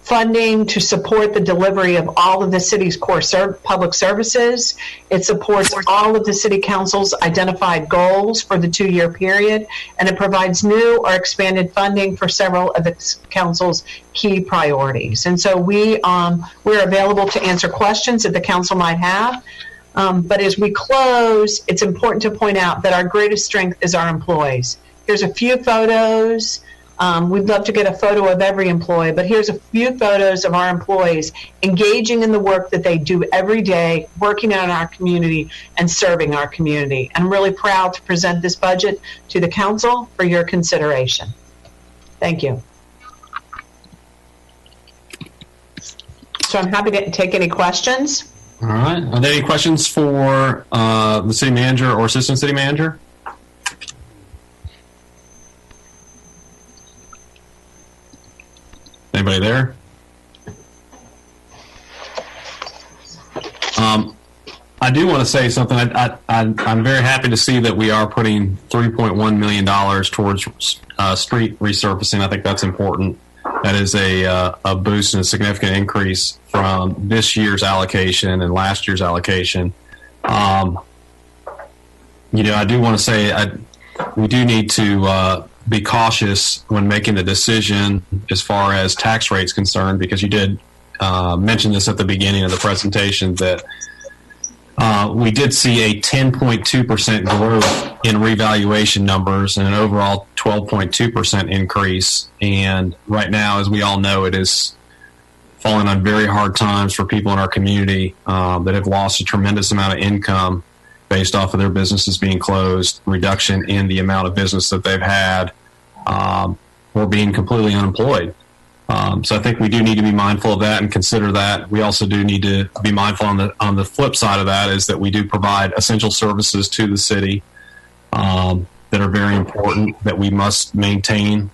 funding to support the delivery of all of the city's core public services. It supports all of the city council's identified goals for the 2-year period, and it provides new or expanded funding for several of the council's key priorities. And so we're available to answer questions that the council might have. But as we close, it's important to point out that our greatest strength is our employees. Here's a few photos. We'd love to get a photo of every employee, but here's a few photos of our employees engaging in the work that they do every day, working in our community and serving our community. I'm really proud to present this budget to the council for your consideration. Thank you. So I'm happy to take any questions. All right. Are there any questions for the city manager or assistant city manager? Anybody there? I do want to say something. I'm very happy to see that we are putting $3.1 million towards street resurfacing. I think that's important. That is a boost and a significant increase from this year's allocation and last year's allocation. I do want to say we do need to be cautious when making the decision as far as tax rates concerned, because you did mention this at the beginning of the presentation that we did see a 10.2% growth in revaluation numbers and an overall 12.2% increase. And right now, as we all know, it is falling on very hard times for people in our community that have lost a tremendous amount of income based off of their businesses being closed, reduction in the amount of business that they've had, or being completely unemployed. So I think we do need to be mindful of that and consider that. We also do need to be mindful on the flip side of that is that we do provide essential services to the city that are very important that we must maintain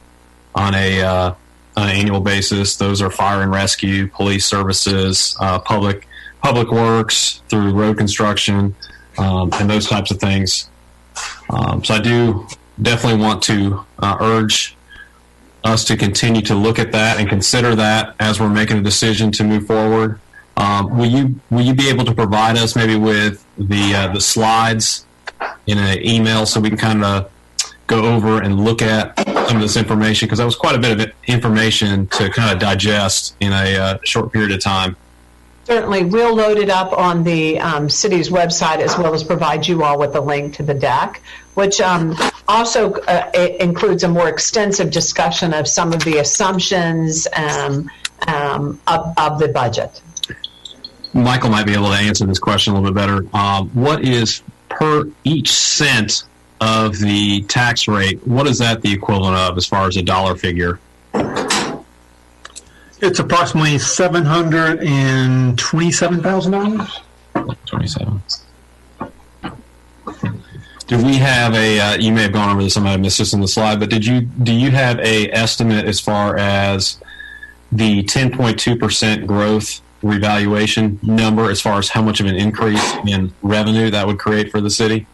on an annual basis. Those are fire and rescue, police services, public works through road construction, and those types of things. So I do definitely want to urge us to continue to look at that and consider that as we're making a decision to move forward. Will you be able to provide us maybe with the slides in an email so we can kind of go over and look at some of this information? Because that was quite a bit of information to kind of digest in a short period of time. Certainly, we'll load it up on the city's website as well as provide you all with a link to the deck, which also includes a more extensive discussion of some of the assumptions of the budget. Michael might be able to answer this question a little bit better. What is per each cent of the tax rate? What is that the equivalent of as far as a dollar figure? It's approximately $727,000. 27. Do we have a? You may have gone over this. I might have missed this on the slide, but do you have a estimate as far as the 10.2% growth revaluation number, as far as how much of an increase in revenue that would create for the city?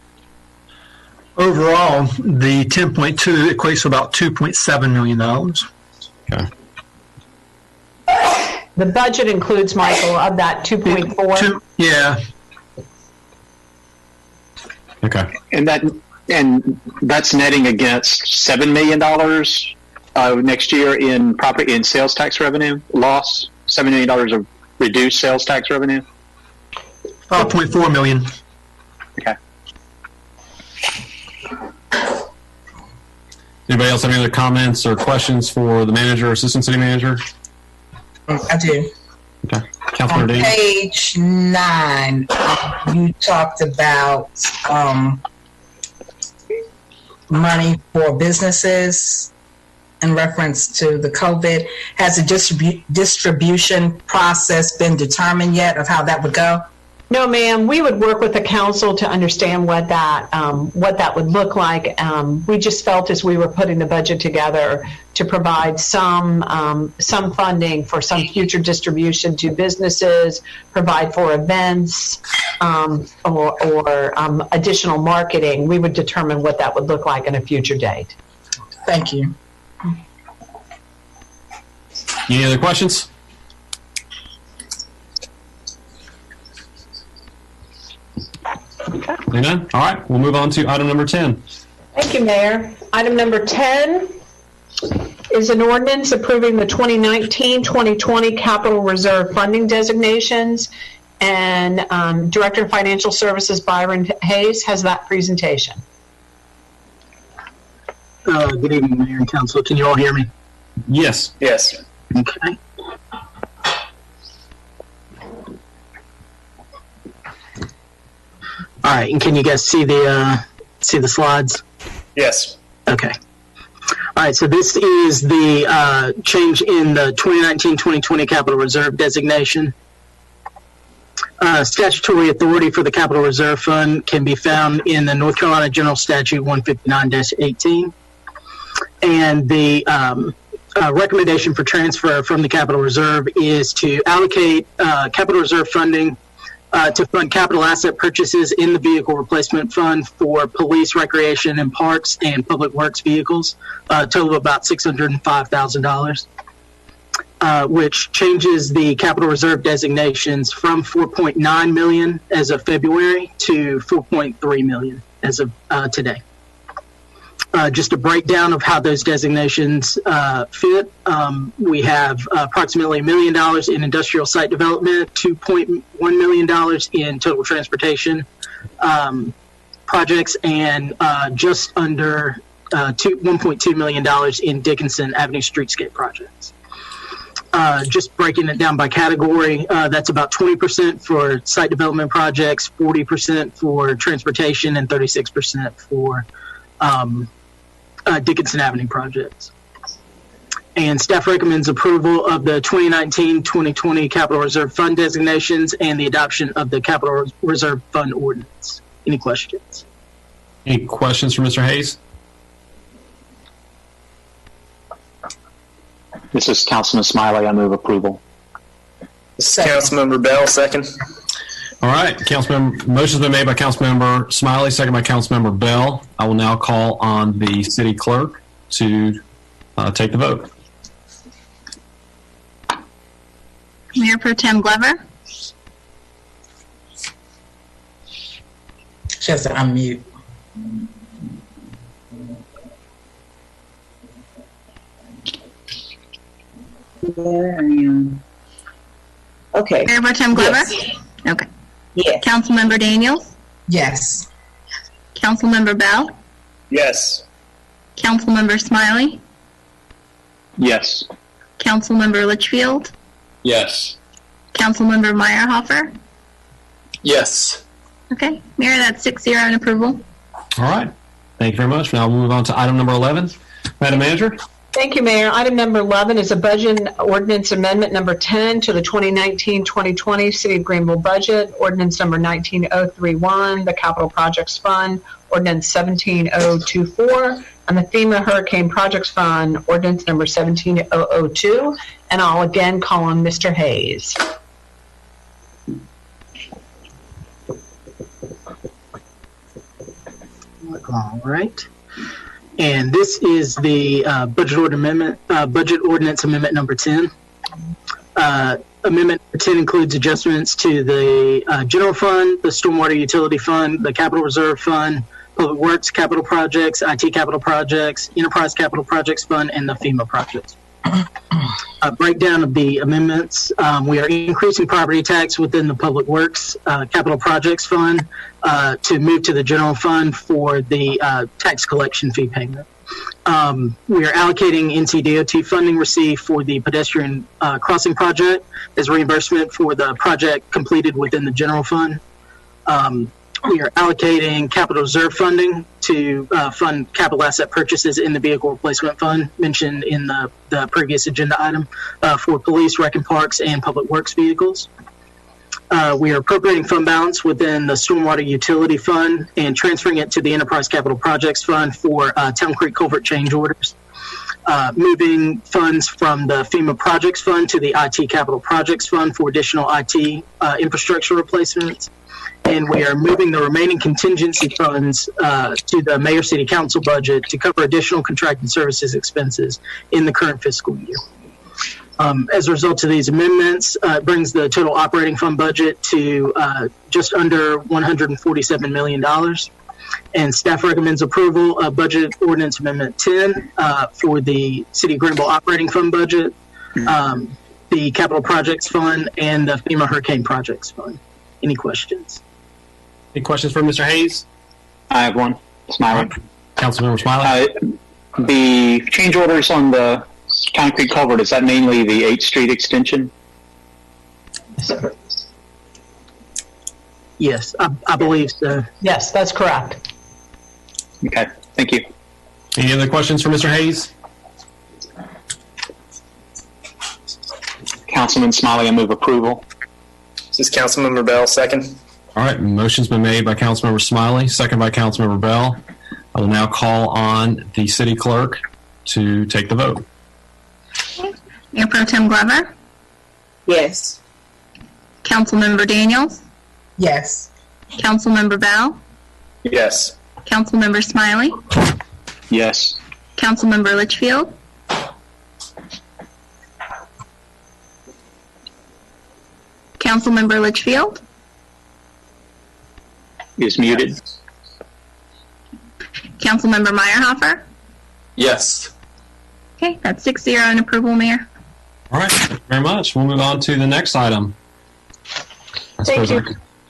Overall, the 10.2 equates to about $2.7 million. Okay. The budget includes, Michael, of that 2.4. Yeah. Okay. And that's netting against $7 million next year in property in sales tax revenue loss. $7 million of reduced sales tax revenue. 5.4 million. Okay. Anybody else have any other comments or questions for the manager or assistant city manager? I do. Okay. Councilmember On Dean. page 9, you talked about money for businesses in reference to the COVID. Has the distribution process been determined yet of how that would go? No, ma'am. We would work with the council to understand what that would look like. We just felt as we were putting the budget together to provide some funding for some future distribution to businesses, provide for events, or additional marketing. We would determine what that would look like in a future date. Thank you. Any other questions? Okay. None? All right. We'll move on to item number 10. Thank you, Mayor. Item number 10 is an ordinance approving the 2019-2020 capital reserve funding designations. And Director of Financial Services Byron Hayes has that presentation. Good evening, Mayor and Council. Can you all hear me? Yes. Yes. Okay. All right, and can you guys see the slides? Yes. Okay. All right, so this is the change in the 2019-2020 capital reserve designation. Statutory authority for the capital reserve fund can be found in the North Carolina General Statute 159-18. And the recommendation for transfer from the capital reserve is to allocate capital reserve funding to fund capital asset purchases in the vehicle replacement fund for police, recreation, and parks and public works vehicles, a total of about $605,000, which changes the capital reserve designations from $4.9 million as of February to $4.3 million as of today. Just a breakdown of how those designations fit. We have approximately $1 million in industrial site development, $2.1 million in total transportation projects, and just under $1.2 million in Dickinson Avenue streetscape projects. Just breaking it down by category, that's about 20% for site development projects, 40% for transportation, and 36% for Dickinson Avenue projects. And staff recommends approval of the 2019-2020 Capital Reserve Fund designations and the adoption of the Capital Reserve Fund Ordinance. Any questions? Any questions for Mr. Hayes? This is Councilman Smiley. I move approval. This is Councilmember Bell, second. All right. Motion's been made by Councilmember Smiley, second by Councilmember Bell. I will now call on the city clerk to take the vote. Mayor Pro Tem Glover? She has to unmute. There I am. Okay. Mayor Pro Tem Glover? Yes. Okay. Yes. Councilmember Daniels? Yes. Councilmember Bell? Yes. Councilmember Smiley? Yes. Councilmember Litchfield? Yes. Councilmember Meyerhofer? Yes. Okay. Mayor, that's 6-0 in approval. All right. Thank you very much. Now we'll move on to item number 11. Madam Manager? Thank you, Mayor. Item number 11 is a budget ordinance amendment number 10 to the 2019-2020 City of Greenville budget. Ordinance number 19031, the Capital Projects Fund. Ordinance 17024, and the FEMA-Hurricane Projects Fund. Ordinance number 17002. And I'll again call on Mr. Hayes. All right. And this is the budget ordinance amendment number 10. Amendment number 10 includes adjustments to the general fund, the stormwater utility fund, the capital reserve fund, public works capital projects, IT capital projects, enterprise capital projects fund, and the FEMA projects. Breakdown of the amendments. We are increasing property tax within the public works capital projects fund to move to the general fund for the tax collection fee payment. We are allocating NCDOT funding received for the pedestrian crossing project as reimbursement for the project completed within the general fund. We are allocating capital reserve funding to fund capital asset purchases in the vehicle replacement fund mentioned in the previous agenda item for police, rec and parks, and public works vehicles. We are appropriating fund balance within the stormwater utility fund and transferring it to the enterprise capital projects fund for Town Creek culvert change orders. Moving funds from the FEMA projects fund to the IT capital projects fund for additional IT infrastructure replacements. And we are moving the remaining contingency funds to the Mayor City Council budget to cover additional contracted services expenses in the current fiscal year. As a result of these amendments, it brings the total operating fund budget to just under $147 million. And staff recommends approval of Budget Ordinance Amendment 10 for the City of Greenville operating fund budget, the Capital Projects Fund, and the FEMA Hurricane Projects Fund. Any questions? Any questions for Mr. Hayes? I have one. Smiley. Councilmember Smiley? The change orders on the Town Creek culvert, is that mainly the 8th Street extension? Yes, I believe so. Yes, that's correct. Okay, thank you. Any other questions for Mr. Hayes? Councilman Smiley, I move approval. This is Councilmember Bell, second. All right, motion's been made by Councilmember Smiley, second by Councilmember Bell. I will now call on the city clerk to take the vote. Mayor Pro Tem Glover? Yes. Councilmember Daniels? Yes. Councilmember Bell? Yes. Councilmember Smiley? Yes. Councilmember Litchfield? Councilmember Litchfield? Is muted. Councilmember Meyerhofer? Yes. Okay, that's 6-0 in approval, Mayor. All right, thank you very much. We'll move on to the next item. Thank you.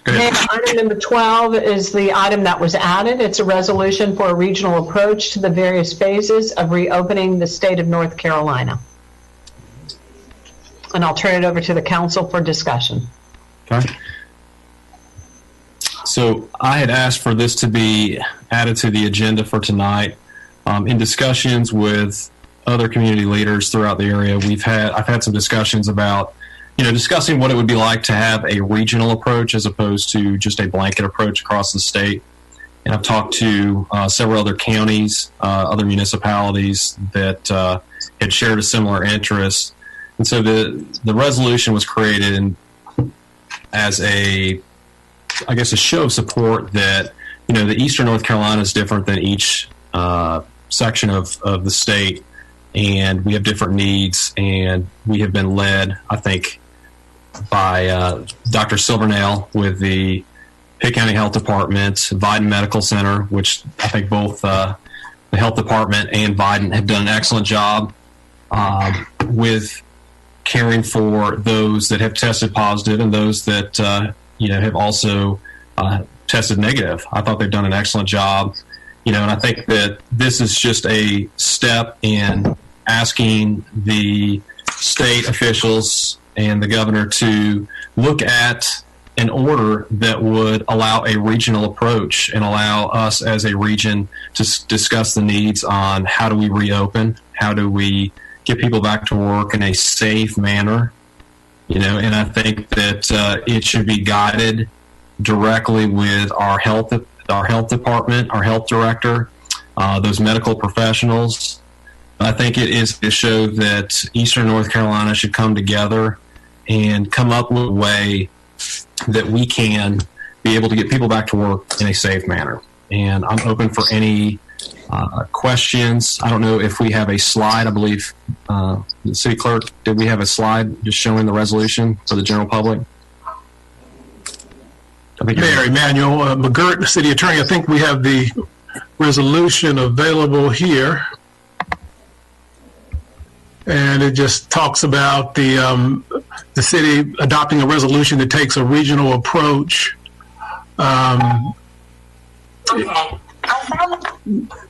Go ahead. Mayor, item number 12 is the item that was added. It's a resolution for a regional approach to the various phases of reopening the state of North Carolina. And I'll turn it over to the council for discussion. Okay. So I had asked for this to be added to the agenda for tonight. In discussions with other community leaders throughout the area, I've had some discussions about, discussing what it would be like to have a regional approach as opposed to just a blanket approach across the state. And I've talked to several other counties, other municipalities that had shared a similar interest. And so the resolution was created as a show of support that, the Eastern North Carolina is different than each section of the state, and we have different needs, and we have been led, I think, by Dr. Silvernail with the Pitt County Health Department, Vidant Medical Center, which I think both the Health Department and Vidant have done an excellent job with caring for those that have tested positive and those that have also tested negative. I thought they've done an excellent job, and I think that this is just a step in asking the state officials and the governor to look at an order that would allow a regional approach and allow us as a region to discuss the needs on how do we reopen, how do we get people back to work in a safe manner, and I think that it should be guided directly with our health department, our health director, those medical professionals. I think it is to show that Eastern North Carolina should come together and come up with a way that we can be able to get people back to work in a safe manner. And I'm open for any questions. I don't know if we have a slide. I believe the city clerk, did we have a slide just showing the resolution for the general public? Mayor Emanuel McGirt, the city attorney, I think we have the resolution available here. And it just talks about the city adopting a resolution that takes a regional approach.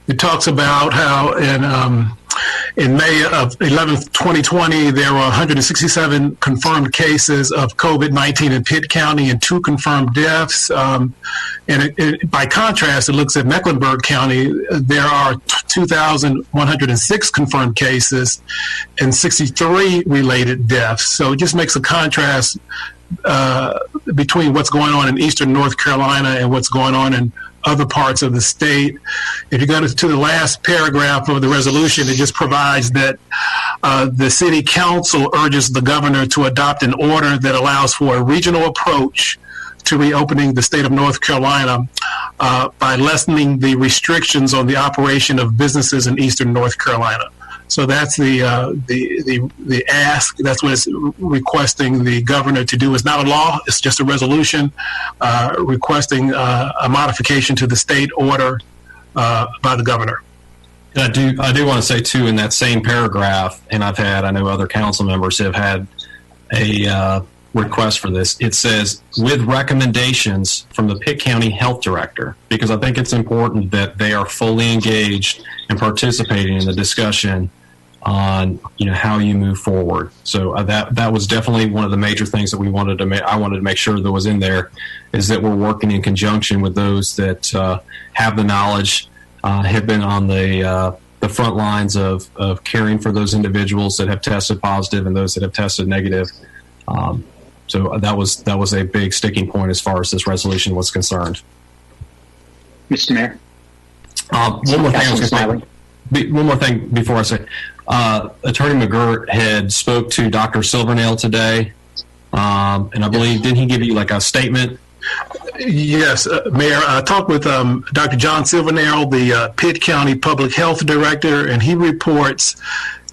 It talks about how in May of 11th, 2020, there were 167 confirmed cases of COVID-19 in Pitt County and 2 confirmed deaths. By contrast, it looks at Mecklenburg County. There are 2,106 confirmed cases and 63 related deaths. So it just makes a contrast between what's going on in Eastern North Carolina and what's going on in other parts of the state. If you go to the last paragraph of the resolution, it just provides that the city council urges the governor to adopt an order that allows for a regional approach to reopening the state of North Carolina by lessening the restrictions on the operation of businesses in Eastern North Carolina. So that's the ask. That's what it's requesting the governor to do. It's not a law. It's just a resolution requesting a modification to the state order by the governor. I do want to say too, in that same paragraph, and I know other council members have had a request for this. It says with recommendations from the Pitt County Health Director, because I think it's important that they are fully engaged and participating in the discussion on how you move forward. So that was definitely one of the major things that I wanted to make sure that was in there, is that we're working in conjunction with those that have the knowledge, have been on the front lines of caring for those individuals that have tested positive and those that have tested negative. So that was a big sticking point as far as this resolution was concerned. Mr. Mayor. One more thing before I say, Attorney McGirt had spoke to Dr. Silvernail today, and I believe, didn't he give you like a statement? Yes, Mayor. I talked with Dr. John Silvernail, the Pitt County Public Health Director, and he reports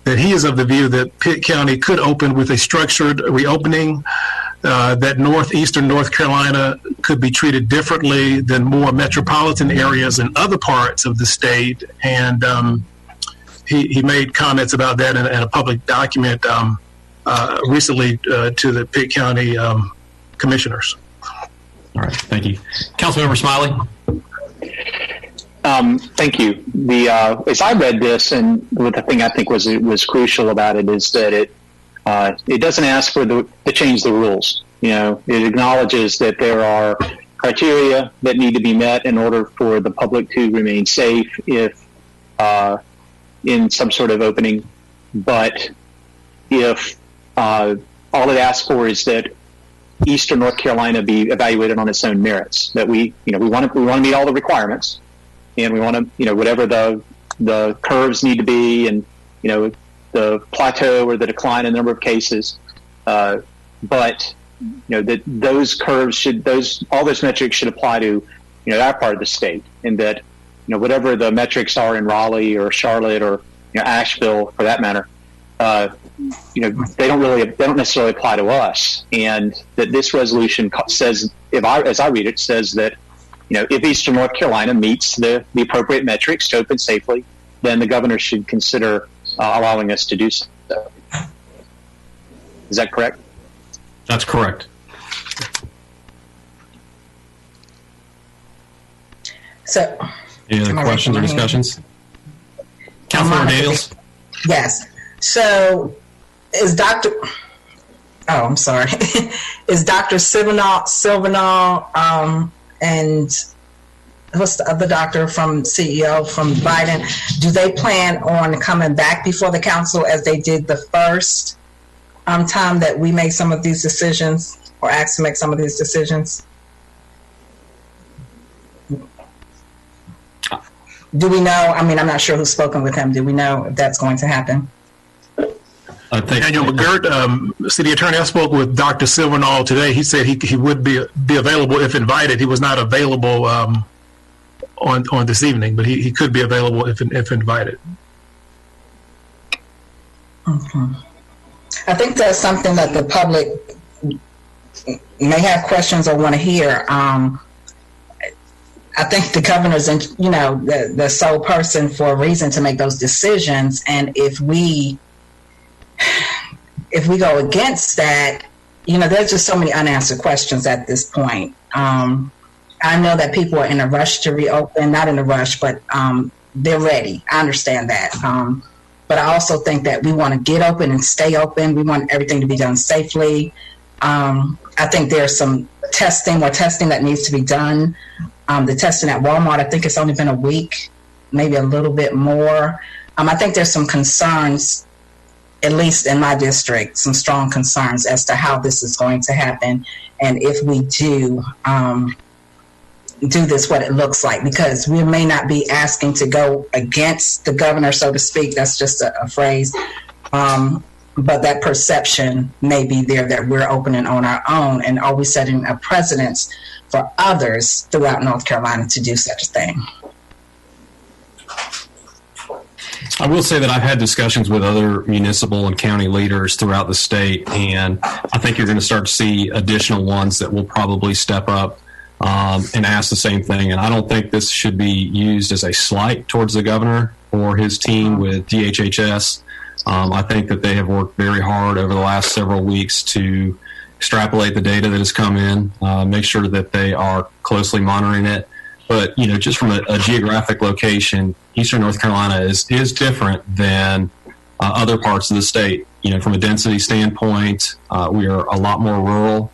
that he is of the view that Pitt County could open with a structured reopening, that northeastern North Carolina could be treated differently than more metropolitan areas in other parts of the state. And he made comments about that in a public document recently to the Pitt County commissioners. All right, thank you. Councilmember Smiley. Thank you. As I read this, and the thing I think was crucial about it is that it doesn't ask for to change the rules. It acknowledges that there are criteria that need to be met in order for the public to remain safe if in some sort of opening. But if all it asks for is that Eastern North Carolina be evaluated on its own merits, that we want to meet all the requirements, and we want to whatever the curves need to be, and the plateau or the decline in the number of cases, but that those curves all those metrics should apply to that part of the state, and that whatever the metrics are in Raleigh or Charlotte or Asheville for that matter, they don't necessarily apply to us, and that this resolution says, as I read it, says that if Eastern North Carolina meets the appropriate metrics to open safely, then the governor should consider allowing us to do so. Is that correct? That's correct. So, Any other questions or discussions? Councilmember Daniels? Yes. So, is Dr. Oh, I'm sorry. Is Dr. Silvernail, and what's the other doctor from CEO from Biden, do they plan on coming back before the council as they did the first time that we made some of these decisions or asked to make some of these decisions? Do we know? I mean, I'm not sure who's spoken with him. Do we know if that's going to happen? Daniel McGirt, city attorney, I spoke with Dr. Silvernail today. He said he would be available if invited. He was not available on this evening, but he could be available if invited. Okay. I think that's something that the public may have questions or want to hear. I think the governor's, the sole person for a reason to make those decisions, and if we go against that, there's just so many unanswered questions at this point. I know that people are in a rush to reopen, not in a rush, but they're ready. I understand that. But I also think that we want to get open and stay open. We want everything to be done safely. I think there's some more testing that needs to be done. The testing at Walmart, I think it's only been a week, maybe a little bit more. I think there's some concerns, at least in my district, some strong concerns as to how this is going to happen. And if we do this, what it looks like, because we may not be asking to go against the governor, so to speak. That's just a phrase. But that perception may be there that we're opening on our own. And are we setting a precedent for others throughout North Carolina to do such a thing? I will say that I've had discussions with other municipal and county leaders throughout the state, and I think you're going to start to see additional ones that will probably step up and ask the same thing. And I don't think this should be used as a slight towards the governor or his team with DHHS. I think that they have worked very hard over the last several weeks to extrapolate the data that has come in, make sure that they are closely monitoring it. But, just from a geographic location, Eastern North Carolina is different than other parts of the state. From a density standpoint, we are a lot more rural.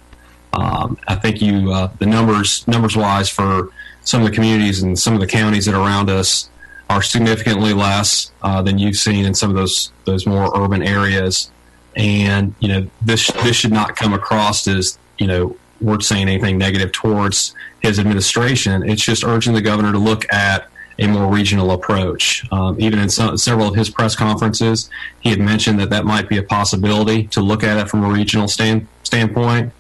I think the numbers wise for some of the communities and some of the counties that are around us are significantly less than you've seen in some of those more urban areas. And, this should not come across as, we're saying anything negative towards his administration. It's just urging the governor to look at a more regional approach. Even in several of his press conferences, he had mentioned that might be a possibility to look at it from a regional standpoint.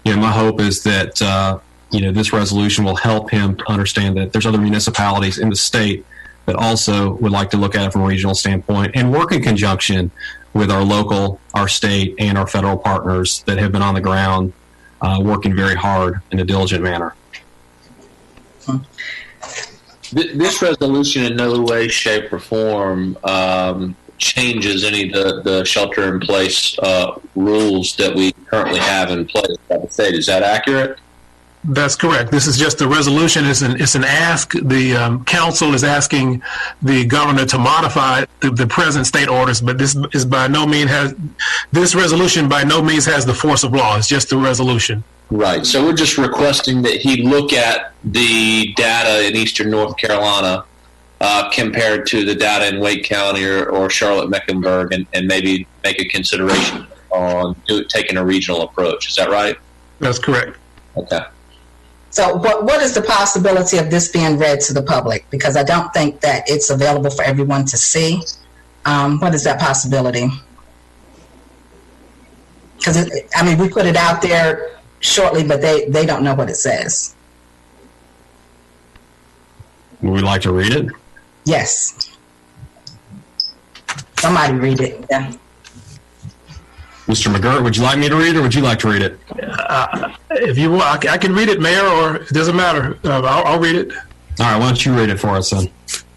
My hope is that, this resolution will help him to understand that there's other municipalities in the state that also would like to look at it from a regional standpoint and work in conjunction with our local, our state, and our federal partners that have been on the ground working very hard in a diligent manner. This resolution in no way, shape, or form changes any of the shelter-in-place rules that we currently have in place by the state. Is that accurate? That's correct. This is just a resolution. It's an ask. The council is asking the governor to modify the present state orders, but this resolution by no means has the force of law. It's just a resolution. Right. So we're just requesting that he look at the data in Eastern North Carolina compared to the data in Wake County or Charlotte-Mecklenburg, and maybe make a consideration on taking a regional approach. Is that right? That's correct. Okay. So what is the possibility of this being read to the public? Because I don't think that it's available for everyone to see. What is that possibility? Because, we put it out there shortly, but they don't know what it says. Would we like to read it? Yes. Somebody read it. Yeah. Mr. McGirt, would you like me to read it, or would you like to read it? If you want, I can read it, Mayor, or it doesn't matter. I'll read it. All right, why don't you read it for us then?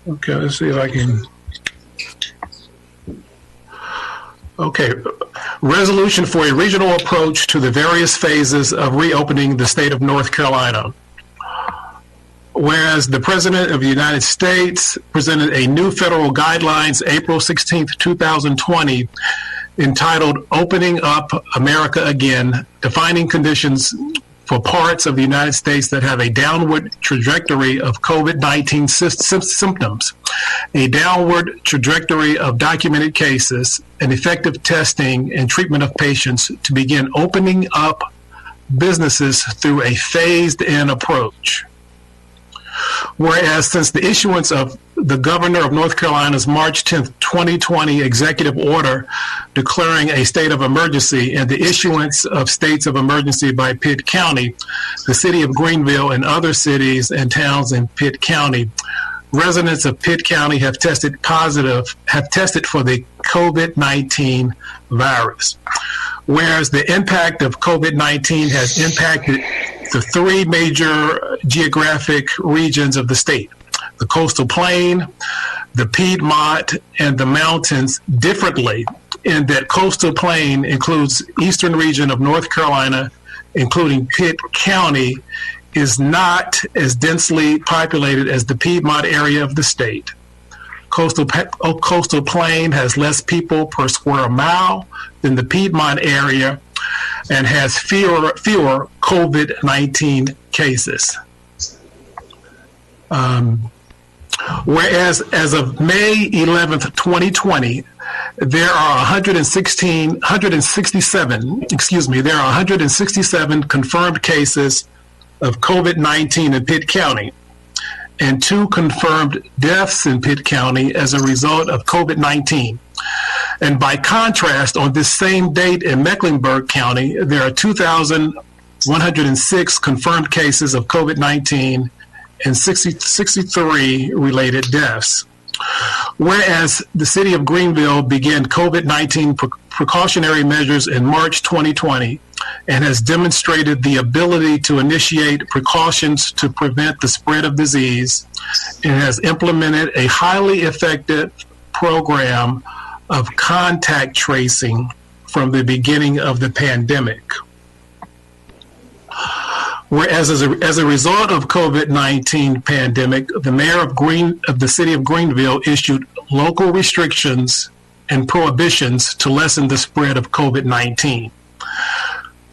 Okay, let's see if I can. Okay. Resolution for a regional approach to the various phases of reopening the state of North Carolina. Whereas the President of the United States presented a new federal guidelines April 16, 2020, entitled Opening Up America Again, defining conditions for parts of the United States that have a downward trajectory of COVID-19 symptoms, a downward trajectory of documented cases, and effective testing and treatment of patients to begin opening up businesses through a phased-in approach. Whereas since the issuance of the Governor of North Carolina's March 10, 2020 executive order declaring a state of emergency and the issuance of states of emergency by Pitt County, the city of Greenville and other cities and towns in Pitt County, residents of Pitt County have tested for the COVID-19 virus. Whereas the impact of COVID-19 has impacted the three major geographic regions of the state, the coastal plain, the Piedmont, and the mountains differently, in that coastal plain includes eastern region of North Carolina, including Pitt County, is not as densely populated as the Piedmont area of the state. Coastal plain has less people per square mile than the Piedmont area and has fewer COVID-19 cases. Whereas as of May 11th, 2020, there are 167 confirmed cases of COVID-19 in Pitt County and 2 confirmed deaths in Pitt County as a result of COVID-19. And by contrast, on this same date in Mecklenburg County, there are 2,106 confirmed cases of COVID-19 and 63 related deaths. Whereas the city of Greenville began COVID-19 precautionary measures in March 2020 and has demonstrated the ability to initiate precautions to prevent the spread of disease, and has implemented a highly effective program of contact tracing from the beginning of the pandemic. Whereas as a result of COVID-19 pandemic, the mayor of the city of Greenville issued local restrictions and prohibitions to lessen the spread of COVID-19.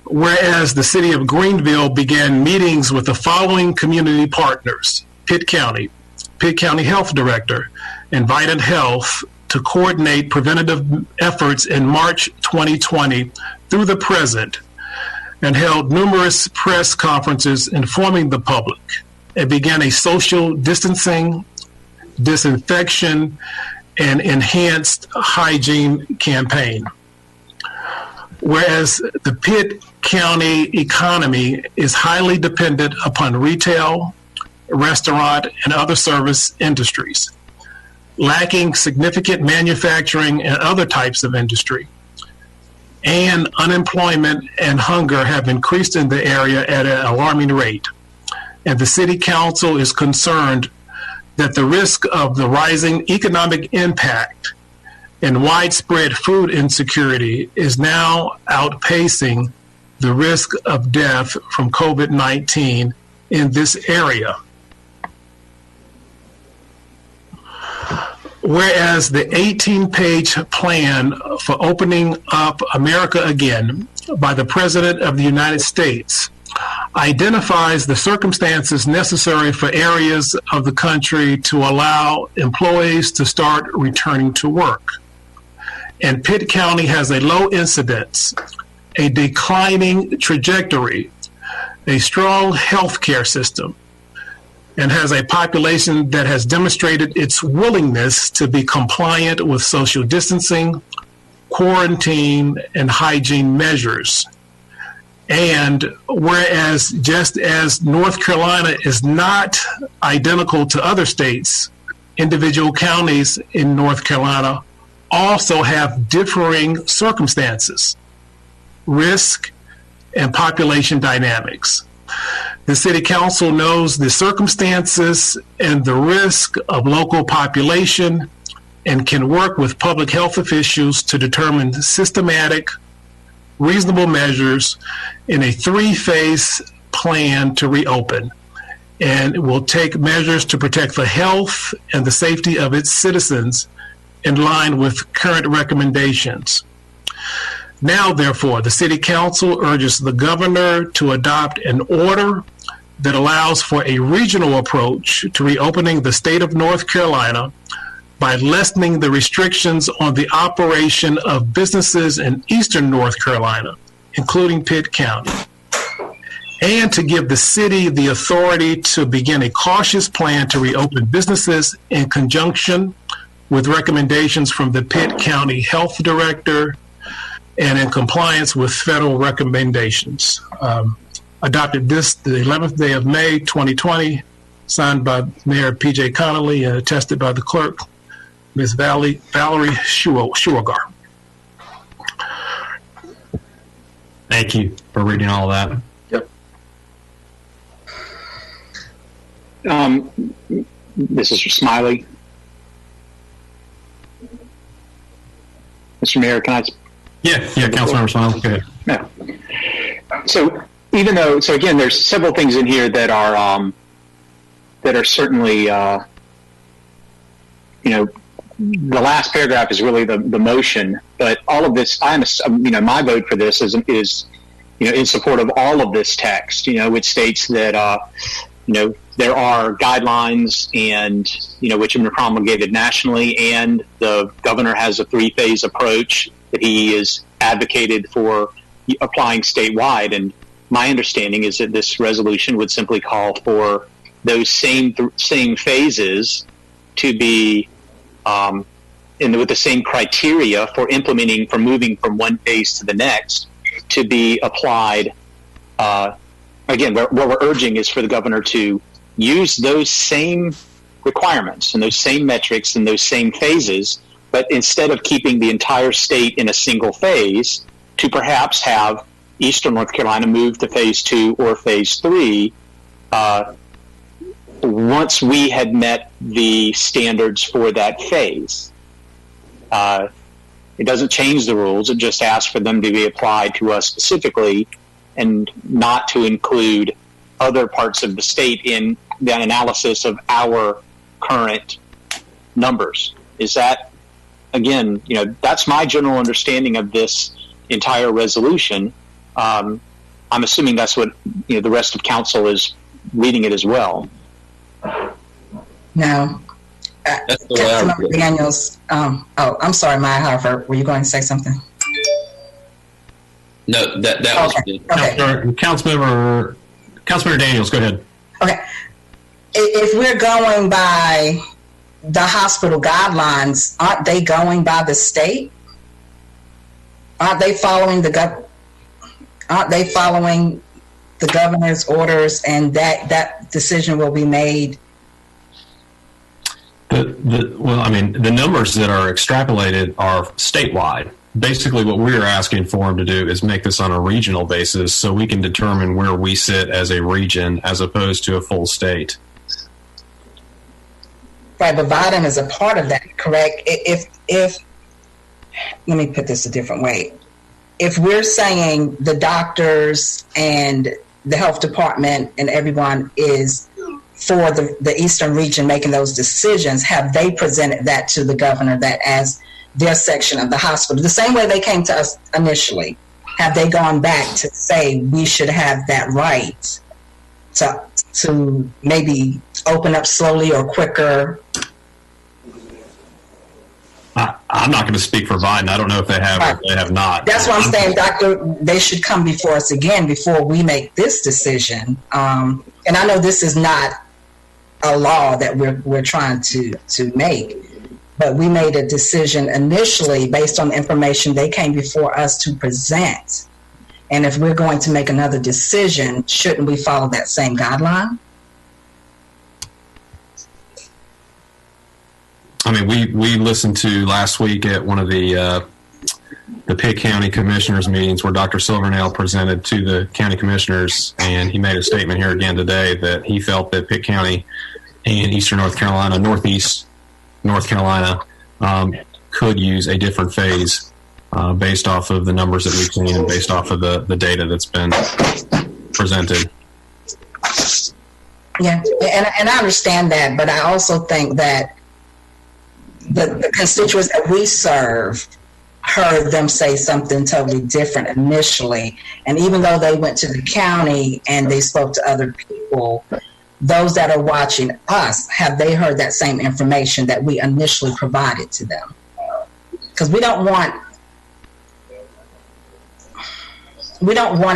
Whereas the city of Greenville began meetings with the following community partners: Pitt County Health Director, and Vidant Health, to coordinate preventative efforts in March 2020 through the present, and held numerous press conferences informing the public, and began a social distancing, disinfection, and enhanced hygiene campaign. Whereas the Pitt County economy is highly dependent upon retail, restaurant, and other service industries, lacking significant manufacturing and other types of industry, and unemployment and hunger have increased in the area at an alarming rate. And the city council is concerned that the risk of the rising economic impact and widespread food insecurity is now outpacing the risk of death from COVID-19 in this area. Whereas the 18-page plan for opening up America again by the President of the United States identifies the circumstances necessary for areas of the country to allow employees to start returning to work. And Pitt County has a low incidence, a declining trajectory, a strong healthcare system, and has a population that has demonstrated its willingness to be compliant with social distancing, quarantine, and hygiene measures. And whereas just as North Carolina is not identical to other states, individual counties in North Carolina also have differing circumstances, risk, and population dynamics. The City Council knows the circumstances and the risk of local population and can work with public health officials to determine systematic, reasonable measures in a 3-phase plan to reopen, and will take measures to protect the health and the safety of its citizens in line with current recommendations. Now, therefore, the City Council urges the Governor to adopt an order that allows for a regional approach to reopening the state of North Carolina by lessening the restrictions on the operation of businesses in eastern North Carolina, including Pitt County, and to give the city the authority to begin a cautious plan to reopen businesses in conjunction with recommendations from the Pitt County Health Director and in compliance with federal recommendations. Adopted this the 11th day of May 2020, signed by Mayor P.J. Connolly and attested by the clerk, Ms. Valerie Schuagar. Thank you for reading all that. This is Smiley. Mr. Mayor, can I? Yeah, Councilmember Smiley. Go ahead. Yeah. So again, there's several things in here that are certainly, the last paragraph is really the motion, but all of this, my vote for this is in support of all of this text, which states that, there are guidelines and, which have been promulgated nationally, and the governor has a 3-phase approach that he is advocated for applying statewide. And my understanding is that this resolution would simply call for those same phases to be with the same criteria for implementing, for moving from one phase to the next, to be applied. Again, what we're urging is for the governor to use those same requirements and those same metrics and those same phases, but instead of keeping the entire state in a single phase, to perhaps have Eastern North Carolina move to phase 2 or phase 3 once we had met the standards for that phase. It doesn't change the rules. It just asks for them to be applied to us specifically and not to include other parts of the state in the analysis of our current numbers. Is that, again, that's my general understanding of this entire resolution. I'm assuming that's what the rest of council is reading it as well. No. Councilmember Daniels. I'm sorry, Maya Harford. Were you going to say something? No, that was good. Okay. Councilmember Daniels, go ahead. Okay. If we're going by the hospital guidelines, aren't they going by the state? Aren't they following the governor's orders, and that decision will be made? The numbers that are extrapolated are statewide. Basically, what we're asking for them to do is make this on a regional basis so we can determine where we sit as a region as opposed to a full state. Right, but Biden is a part of that, correct? If let me put this a different way. If we're saying the doctors and the health department and everyone is for the Eastern region making those decisions, have they presented that to the governor, that as their section of the hospital, the same way they came to us initially? Have they gone back to say we should have that right to maybe open up slowly or quicker? I'm not going to speak for Biden. I don't know if they have or if they have not. That's what I'm saying, Doctor. They should come before us again before we make this decision. And I know this is not a law that we're trying to make, but we made a decision initially based on the information they came before us to present. And if we're going to make another decision, shouldn't we follow that same guideline? I mean, we listened to last week at one of the Pitt County Commissioners meetings where Dr. Silvernail presented to the county commissioners, and he made a statement here again today that he felt that Pitt County and Eastern North Carolina, Northeast North Carolina, could use a different phase based off of the numbers that we've seen and based off of the data that's been presented. Yeah, and I understand that, but I also think that the constituents that we serve heard them say something totally different initially. And even though they went to the county and they spoke to other people, those that are watching us, have they heard that same information that we initially provided to them? Because we don't want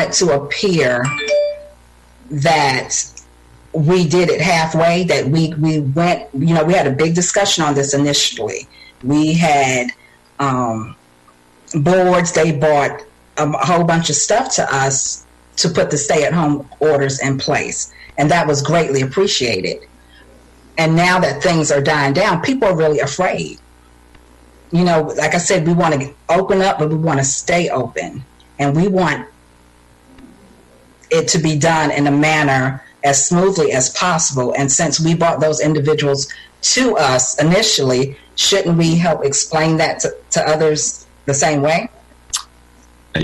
it to appear that we did it halfway, that we went, we had a big discussion on this initially. We had boards, they bought a whole bunch of stuff to us to put the stay-at-home orders in place, and that was greatly appreciated. And now that things are dying down, people are really afraid. Like I said, we want to open up, but we want to stay open, and we want it to be done in a manner as smoothly as possible. And since we brought those individuals to us initially, shouldn't we help explain that to others the same way? I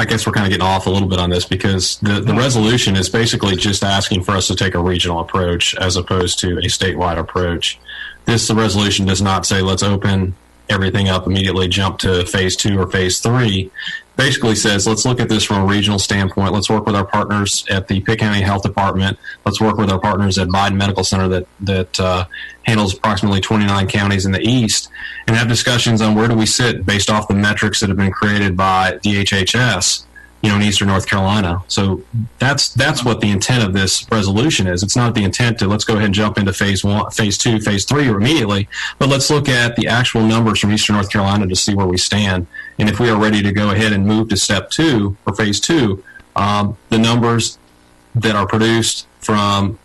guess we're kind of getting off a little bit on this, because the resolution is basically just asking for us to take a regional approach as opposed to a statewide approach. The resolution does not say let's open everything up immediately, jump to phase 2 or phase 3. Basically says let's look at this from a regional standpoint. Let's work with our partners at the Pitt County Health Department. Let's work with our partners at Biden Medical Center that handles approximately 29 counties in the east, and have discussions on where do we sit based off the metrics that have been created by DHHS, in Eastern North Carolina. So that's what the intent of this resolution is. It's not the intent to let's go ahead and jump into phase 1, phase 2, phase 3 or immediately, but let's look at the actual numbers from Eastern North Carolina to see where we stand. And if we are ready to go ahead and move to step 2 or phase 2, the numbers that are produced from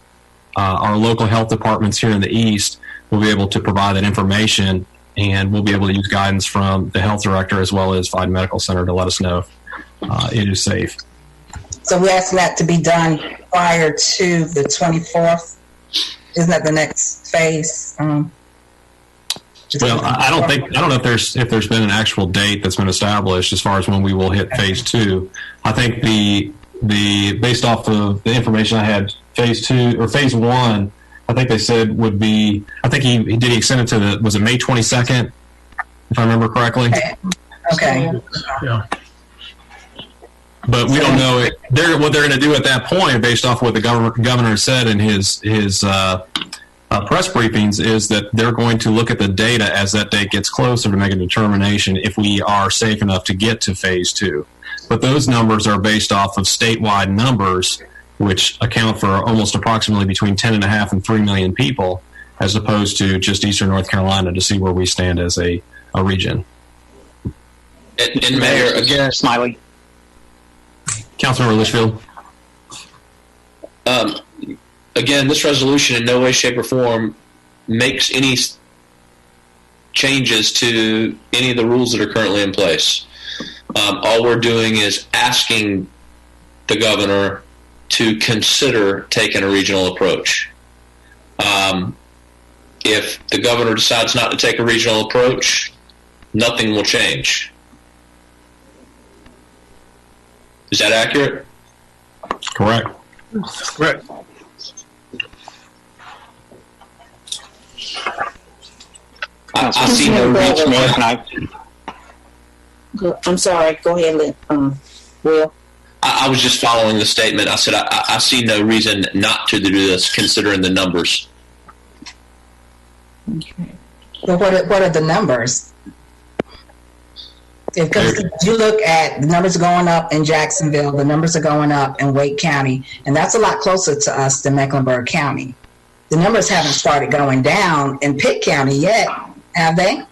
our local health departments here in the east will be able to provide that information, and we'll be able to use guidance from the health director as well as Biden Medical Center to let us know if it is safe. So we asked that to be done prior to the 24th. Isn't that the next phase? Well, I don't know if there's been an actual date that's been established as far as when we will hit phase 2. I think the based off of the information I had, phase 2 or phase 1, I think they said would be. I think he extend it to was it May 22nd, if I remember correctly. Okay. Yeah. But we don't know what they're going to do at that point, based off what the governor said in his press briefings, is that they're going to look at the data as that date gets closer to make a determination if we are safe enough to get to phase 2. But those numbers are based off of statewide numbers, which account for almost approximately between 10.5 and 3 million people, as opposed to just Eastern North Carolina, to see where we stand as a region. And Mayor, again, Smiley. Councilmember Litchfield. Again, this resolution in no way, shape, or form makes any changes to any of the rules that are currently in place. All we're doing is asking the governor to consider taking a regional approach. If the governor decides not to take a regional approach, nothing will change. Is that accurate? Correct. Correct. I see no reason. I'm sorry. Go ahead, Will. I was just following the statement. I said I see no reason not to do this, considering the numbers. Okay. Well, what are the numbers? Because you look at the numbers going up in Jacksonville, the numbers are going up in Wake County, and that's a lot closer to us than Mecklenburg County. The numbers haven't started going down in Pitt County yet, have they?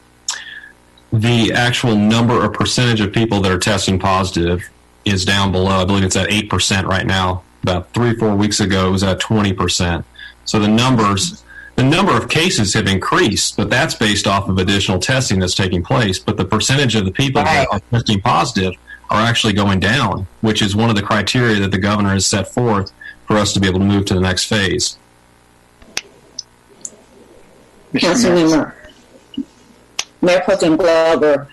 The actual number or percentage of people that are testing positive is down below. I believe it's at 8% right now. About 3-4 weeks ago, it was at 20%. So the number of cases have increased, but that's based off of additional testing that's taking place. But the percentage of the people that are testing positive are actually going down, which is one of the criteria that the governor has set forth for us to be able to move to the next phase. Councilmember, Mayor Pro Tem Glover,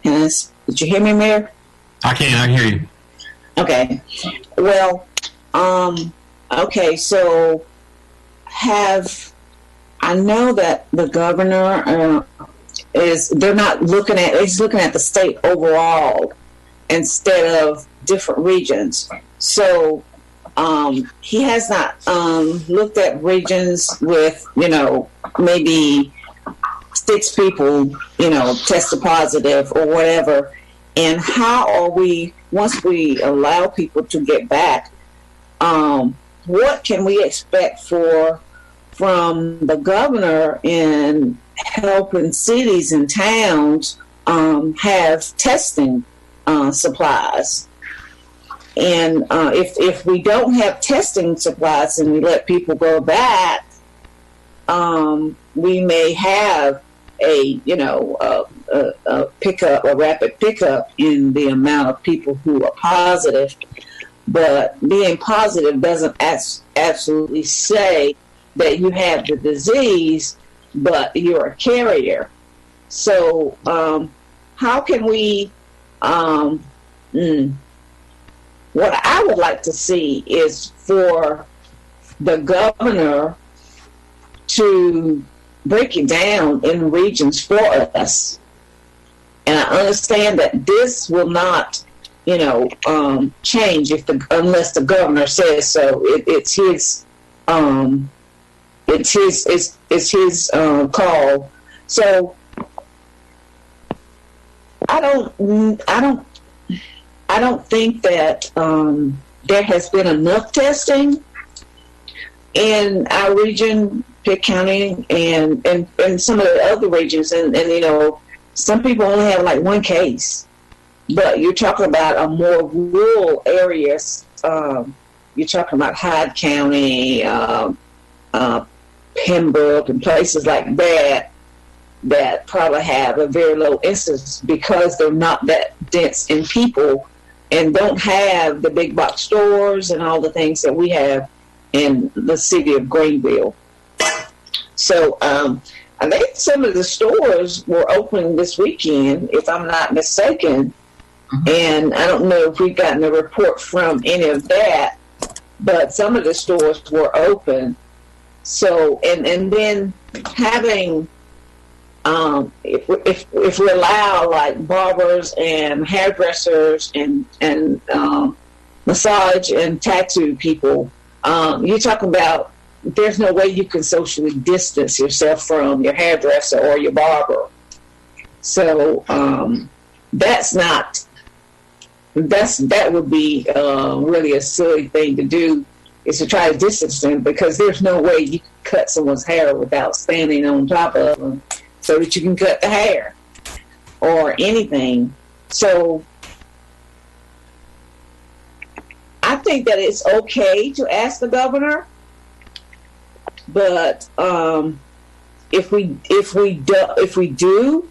Did you hear me, Mayor? I can hear you. Okay. Well, okay, so I know that the governor he's looking at the state overall instead of different regions. So he has not looked at regions with, maybe 6 people, tested positive or whatever. And how are we, once we allow people to get back, what can we expect from the governor in helping cities and towns have testing supplies? And if we don't have testing supplies and we let people go back, we may have a rapid pickup in the amount of people who are positive. But being positive doesn't absolutely say that you have the disease, but you're a carrier. So how can we, what I would like to see is for the governor to break it down in regions for us. And I understand that this will not, change unless the governor says so. It's his call. So I don't think that there has been enough testing in our region, Pitt County, and some of the other regions, and some people only have like 1 case. But you're talking about a more rural areas. You're talking about Hyde County, Pembroke, and places like that probably have a very low incidence because they're not that dense in people and don't have the big box stores and all the things that we have in the city of Greenville. So I think some of the stores were open this weekend, if I'm not mistaken. And I don't know if we've gotten a report from any of that, but some of the stores were open. So, and then having, if we allow like barbers and hairdressers and massage and tattoo people, you're talking about there's no way you can socially distance yourself from your hairdresser or your barber. So that would be really a silly thing to do, is to try to distance them, because there's no way you can cut someone's hair without standing on top of them so that you can cut the hair or anything. So I think that it's okay to ask the governor, but if we do,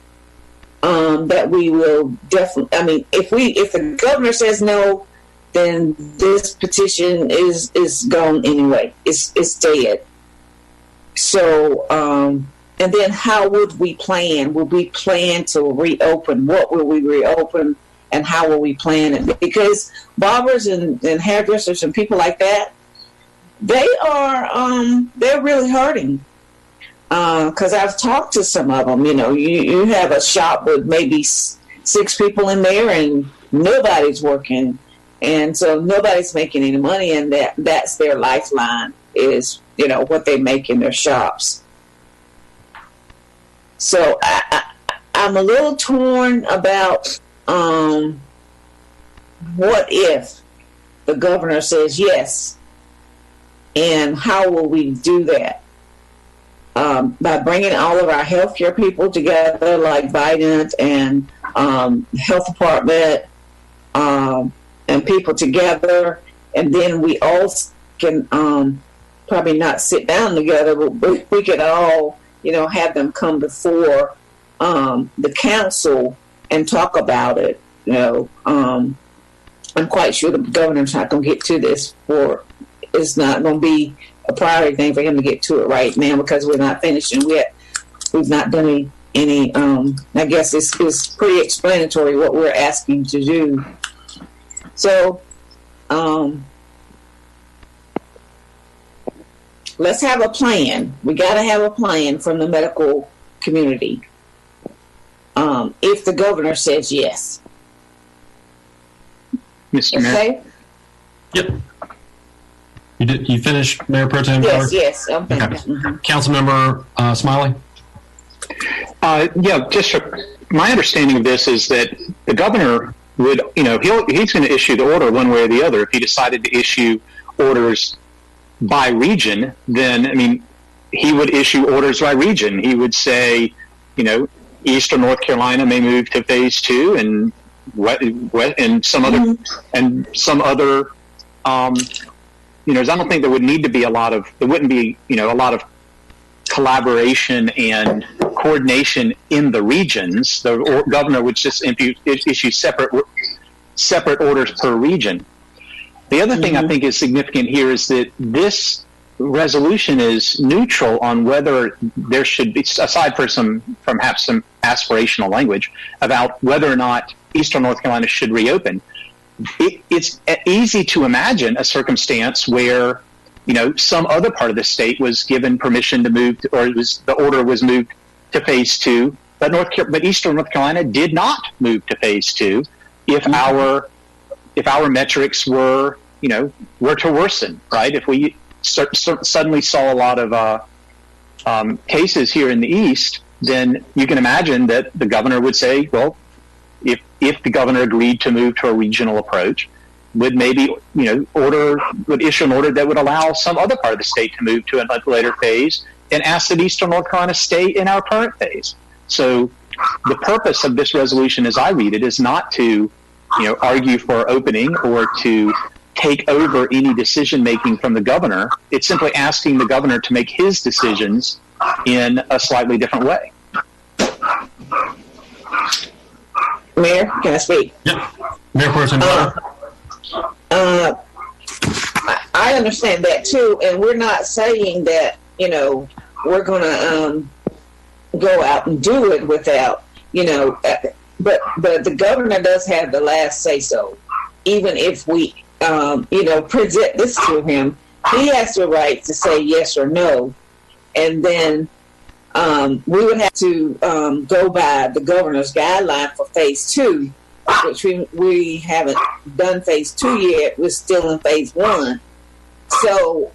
that we will definitely. I mean, if the governor says no, then this petition is gone anyway. It's dead. So, and then how would we plan? Would we plan to reopen? What will we reopen, and how will we plan it? Because barbers and hairdressers and people like that, they're really hurting. Because I've talked to some of them. You have a shop with maybe 6 people in there, and nobody's working, and so nobody's making any money, and that's their lifeline, is what they make in their shops. So I'm a little torn about what if the governor says yes, and how will we do that? By bringing all of our healthcare people together, like Biden and health department, and people together, and then we all can probably not sit down together, but we could all, have them come before the council and talk about it. I'm quite sure the governor's not going to get to this, or it's not going to be a priority thing for him to get to it right now, because we're not finished, and we've not done any I guess it's pretty explanatory what we're asking to do. So, let's have a plan. We got to have a plan from the medical community. If the governor says yes. Mr. Mayor? Okay? Yep. You finished, Mayor Pro Tem? Yes, I'm finished. Okay. Councilmember Smiley? Just my understanding of this is that the governor would, he's going to issue the order one way or the other. If he decided to issue orders by region, then, he would issue orders by region. He would say, Eastern North Carolina may move to phase 2 and some other, I don't think there would need to be there wouldn't be, a lot of collaboration and coordination in the regions. The governor would just issue separate orders per region. The other thing I think is significant here is that this resolution is neutral on whether there should be, aside from perhaps some aspirational language about whether or not Eastern North Carolina should reopen. It's easy to imagine a circumstance where, some other part of the state was given permission to move, the order was moved to phase 2, but Eastern North Carolina did not move to phase 2 if our metrics were to worsen, right? If we suddenly saw a lot of cases here in the East, then you can imagine that the governor would say, well, if the governor agreed to move to a regional approach, would maybe would issue an order that would allow some other part of the state to move to a later phase and ask that Eastern North Carolina stay in our current phase. So the purpose of this resolution, as I read it, is not to argue for opening or to take over any decision making from the governor. It's simply asking the governor to make his decisions in a slightly different way. Mayor, can I speak? Yeah. Mayor Person. I understand that too, and we're not saying that we're going to go out and do it without but the governor does have the last say so. Even if we present this to him, he has the right to say yes or no, and then we would have to go by the governor's guideline for phase 2, which we haven't done phase 2 yet. We're still in phase 1. So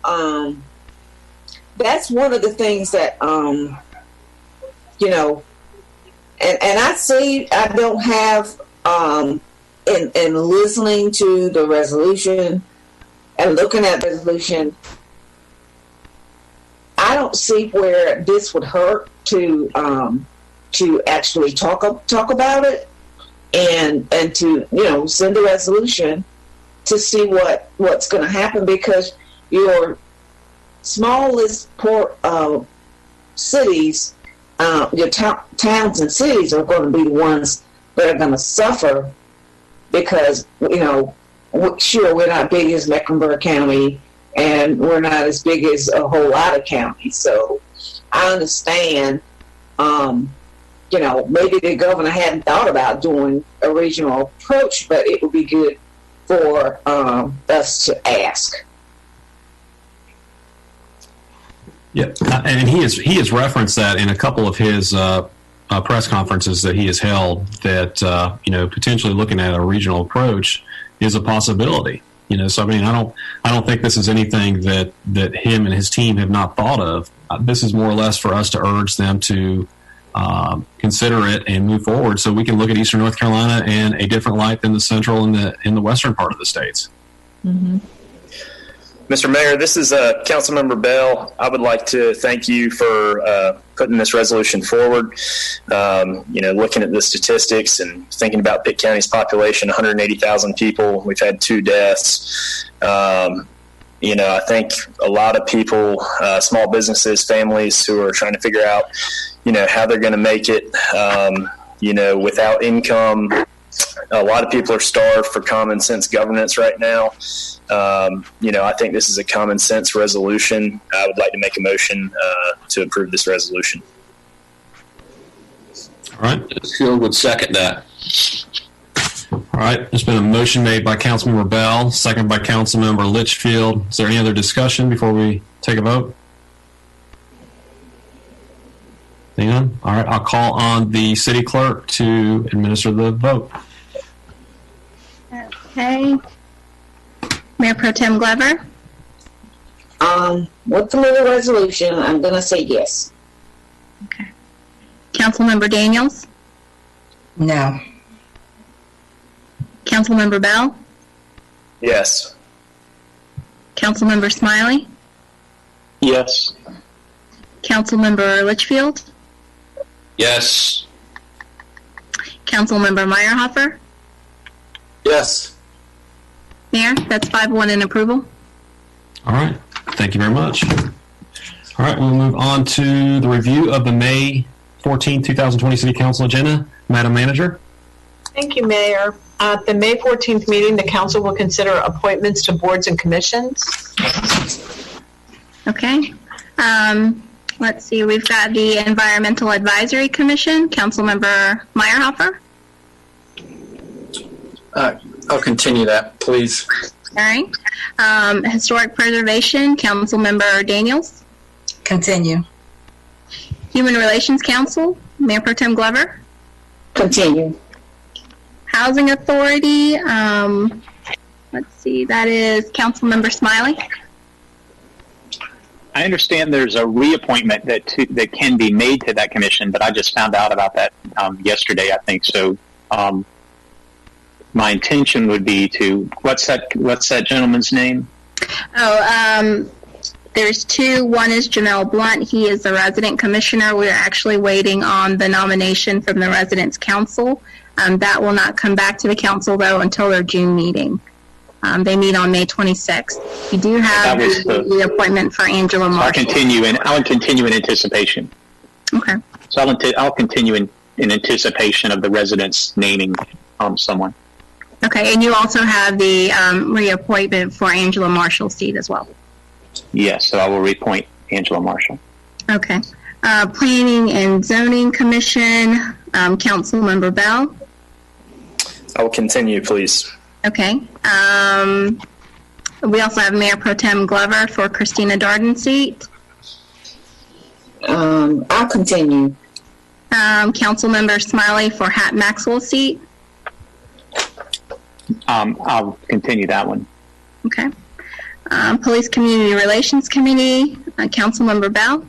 that's one of the things that, and I don't have, in listening to the resolution and looking at the resolution, I don't see where this would hurt to actually talk about it and to send a resolution to see what's going to happen, because your smallest port cities, your towns and cities are going to be the ones that are going to suffer, because sure, we're not big as Mecklenburg County, and we're not as big as a whole lot of counties. So I understand, maybe the governor hadn't thought about doing a regional approach, but it would be good for us to ask. Yeah, and he has referenced that in a couple of his press conferences that he has held, that potentially looking at a regional approach is a possibility. So I don't think this is anything that him and his team have not thought of. This is more or less for us to urge them to consider it and move forward, so we can look at Eastern North Carolina in a different light than the central and the western part of the states. Mm-hmm. Mr. Mayor, this is Councilmember Bell. I would like to thank you for putting this resolution forward. Looking at the statistics and thinking about Pitt County's population, 180,000 people. We've had 2 deaths. I think a lot of people, small businesses, families who are trying to figure out, how they're going to make it, without income. A lot of people are starved for common sense governance right now. I think this is a common sense resolution. I would like to make a motion to approve this resolution. All right. Litchfield would second that. All right. There's been a motion made by Councilmember Bell, seconded by Councilmember Litchfield. Is there any other discussion before we take a vote? None? All right. I'll call on the city clerk to administer the vote. Okay. Mayor Pro Tem Glover? With the little resolution, I'm going to say yes. Okay. Councilmember Daniels? No. Councilmember Bell? Yes. Councilmember Smiley? Yes. Councilmember Litchfield? Yes. Councilmember Meyerhofer? Yes. Mayor, that's 5-1 in approval. All right. Thank you very much. All right. We'll move on to the review of the May 14, 2020 City Council agenda. Madam Manager. Thank you, Mayor. At the May 14th meeting, the council will consider appointments to boards and commissions. Okay. Let's see. We've got the Environmental Advisory Commission. Councilmember Meyerhofer. I'll continue that, please. All right. Historic Preservation. Councilmember Daniels. Continue. Human Relations Council. Mayor Pro Tem Glover. Continue. Housing Authority. Let's see. That is Councilmember Smiley. I understand there's a reappointment that can be made to that commission, but I just found out about that yesterday, I think. So my intention would be to, what's that gentleman's name? There's two. One is Jamel Blunt. He is the resident commissioner. We're actually waiting on the nomination from the Residents Council. That will not come back to the council, though, until their June meeting. They meet on May 26th. We do have the appointment for Angela Marshall. I'll continue in anticipation. Okay. So I'll continue in anticipation of the residents naming someone. Okay, and you also have the reappointment for Angela Marshall's seat as well. Yes, so I will reappoint Angela Marshall. Okay. Planning and Zoning Commission, Councilmember Bell. I will continue, please. Okay. We also have Mayor Pro Tem Glover for Christina Darden's seat. I'll continue. Councilmember Smiley for Hat Maxwell's seat. I'll continue that one. Okay. Police Community Relations Committee, Councilmember Bell.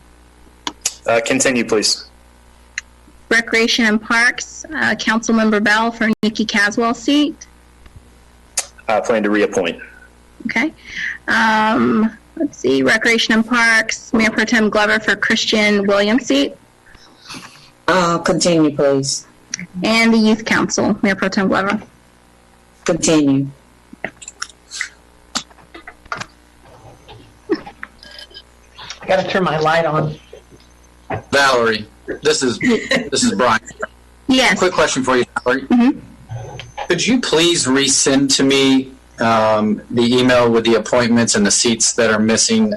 Continue, please. Recreation and Parks, Councilmember Bell for Nikki Caswell's seat. I plan to reappoint. Okay. Let's see. Recreation and Parks, Mayor Pro Tem Glover for Christian Williams' seat. Continue, please. And the Youth Council, Mayor Pro Tem Glover. Continue. I got to turn my light on. Valerie, this is Brian. Yes. Quick question for you, Valerie. Mm-hmm. Could you please resend to me the email with the appointments and the seats that are missing?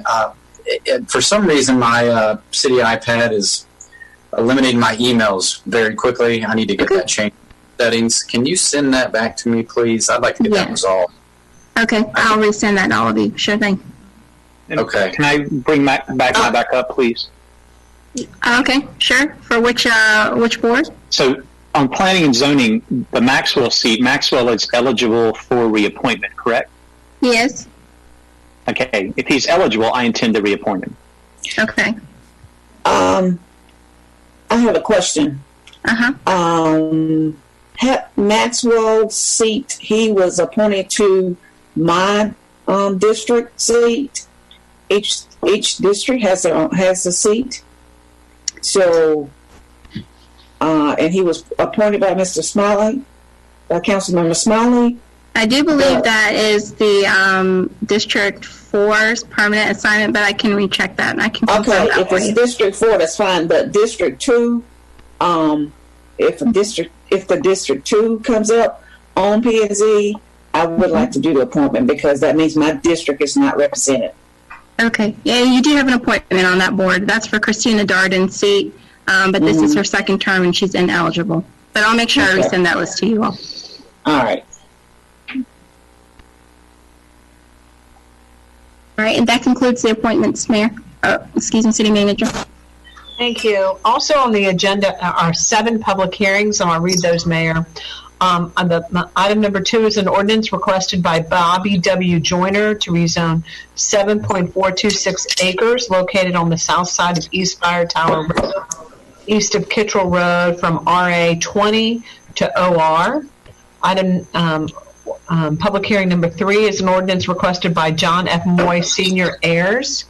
For some reason, my city iPad is eliminating my emails very quickly. I need to get that changed. Settings. Can you send that back to me, please? I'd like to get that resolved. Okay, I'll resend that to all of you. Sure thing. Okay. Can I bring my backup, please? Okay, sure. For which board? So on planning and zoning, the Maxwell seat, Maxwell is eligible for reappointment, correct? Yes. Okay. If he's eligible, I intend to reappoint him. Okay. I have a question. Maxwell's seat, he was appointed to my district seat. Each district has a seat. So, and he was appointed by Mr. Smiley, by Councilmember Smiley. I do believe that is the District 4's permanent assignment, but I can recheck that. And I can confirm that if for it's you. District 4, that's fine. But District 2, if the District 2 comes up on P&Z, I would like to do the appointment because that means my district is not represented. Okay. Yeah, you do have an appointment on that board. That's for Christina Darden's seat. but this is her second term and she's ineligible. But I'll make sure I resend that list to you all. All right. All right, and that concludes the appointments, Mayor. Excuse me, City Manager. Thank you. Also on the agenda are 7 public hearings, and I'll read those, Mayor. Item number 2 is an ordinance requested by Bobby W. Joyner to rezone 7.426 acres located on the south side of East Fire Tower Road, east of Kittrell Road, from RA 20 to OR. Public hearing number 3 is an ordinance requested by John F. Moy Sr. heirs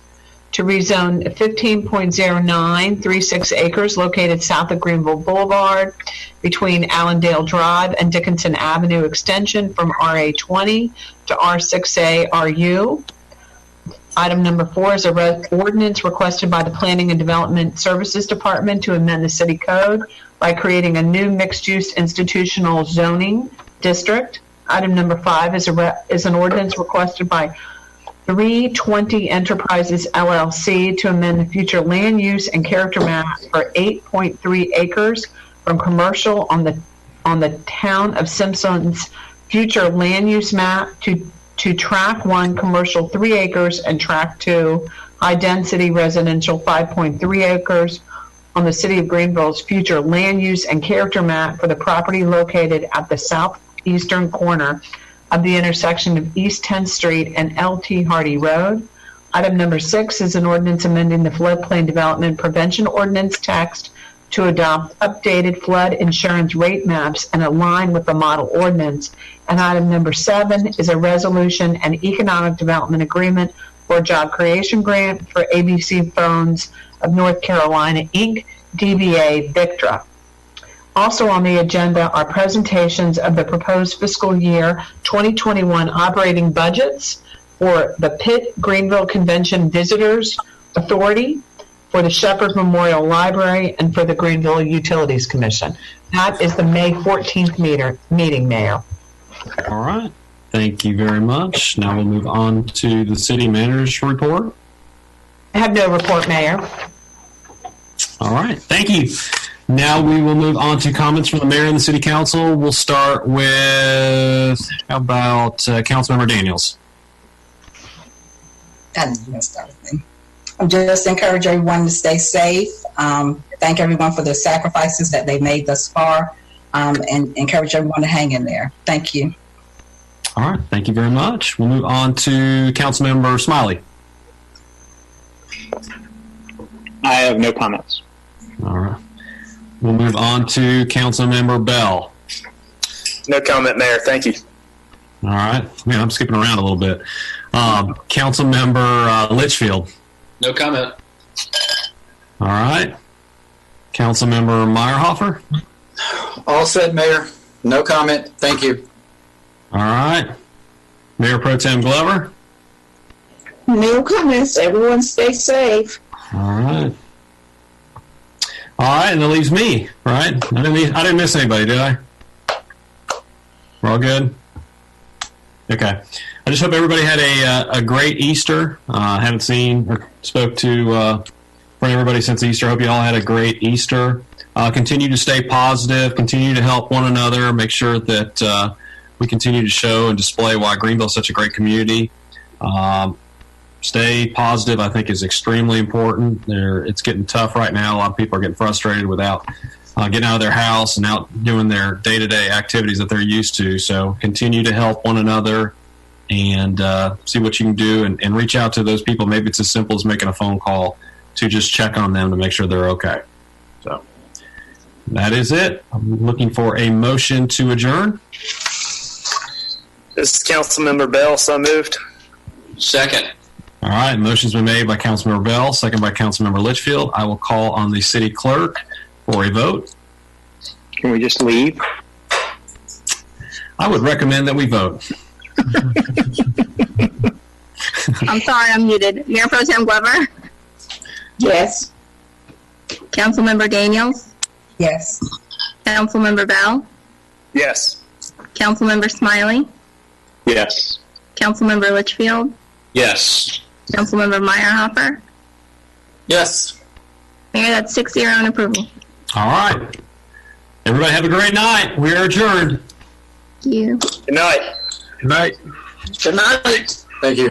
to rezone 15.0936 acres located south of Greenville Boulevard between Allendale Drive and Dickinson Avenue extension from RA 20 to R6A RU. Item number 4 is a ordinance requested by the Planning and Development Services Department to amend the city code by creating a new mixed-use institutional zoning district. Item number 5 is an ordinance requested by 320 Enterprises LLC to amend the future land use and character map for 8.3 acres from commercial on the town of Simpson's future land use map to track 1 commercial 3 acres and track 2 high density residential 5.3 acres on the city of Greenville's future land use and character map for the property located at the southeastern corner of the intersection of East 10th Street and L.T. Hardy Road. Item number 6 is an ordinance amending the floodplain development prevention ordinance text to adopt updated flood insurance rate maps and align with the model ordinance. And item number 7 is a resolution and economic development agreement for a job creation grant for ABC Phones of North Carolina, Inc., DBA Victra. Also on the agenda are presentations of the proposed fiscal year 2021 operating budgets for the Pitt Greenville Convention Visitors Authority, for the Shepherd Memorial Library, and for the Greenville Utilities Commission. That is the May 14th meeting, Mayor. All right. Thank you very much. Now we'll move on to the city manager's report. I have no report, Mayor. All right. Thank you. Now we will move on to comments from the mayor and the city council. We'll start with, how about Councilmember Daniels? I'm just encourage everyone to stay safe. Thank everyone for the sacrifices that they made thus far, and encourage everyone to hang in there. Thank you. All right. Thank you very much. We'll move on to Councilmember Smiley. I have no comments. All right. We'll move on to Councilmember Bell. No comment, Mayor. Thank you. All right. Man, I'm skipping around a little bit. Councilmember Litchfield. No comment. All right. Councilmember Meyerhofer. All said, Mayor. No comment. Thank you. All right. Mayor Pro Tem Glover. No comments. Everyone stay safe. All right. All right, and that leaves me, right? I didn't miss anybody, did I? We're all good? Okay. I just hope everybody had a great Easter. I haven't seen or spoke to everybody since Easter. I hope you all had a great Easter. Continue to stay positive. Continue to help one another. Make sure that we continue to show and display why Greenville is such a great community. Stay positive, I think, is extremely important. It's getting tough right now. A lot of people are getting frustrated without getting out of their house and out doing their day-to-day activities that they're used to. So continue to help one another and see what you can do and reach out to those people. Maybe it's as simple as making a phone call to just check on them to make sure they're okay. So that is it. I'm looking for a motion to adjourn. This is Councilmember Bell, so moved. Second. All right, motion's been made by Councilmember Bell, second by Councilmember Litchfield. I will call on the city clerk for a vote. Can we just leave? I would recommend that we vote. I'm sorry, I'm muted. Mayor Pro Tem Glover? Yes. Councilmember Daniels? Yes. Councilmember Bell? Yes. Councilmember Smiley? Yes. Councilmember Litchfield? Yes. Councilmember Meyerhofer? Yes. Mayor, that's 6-0 on approval. All right. Everybody have a great night. We are adjourned. Thank you. Good night. Good night. Good night. Thank you.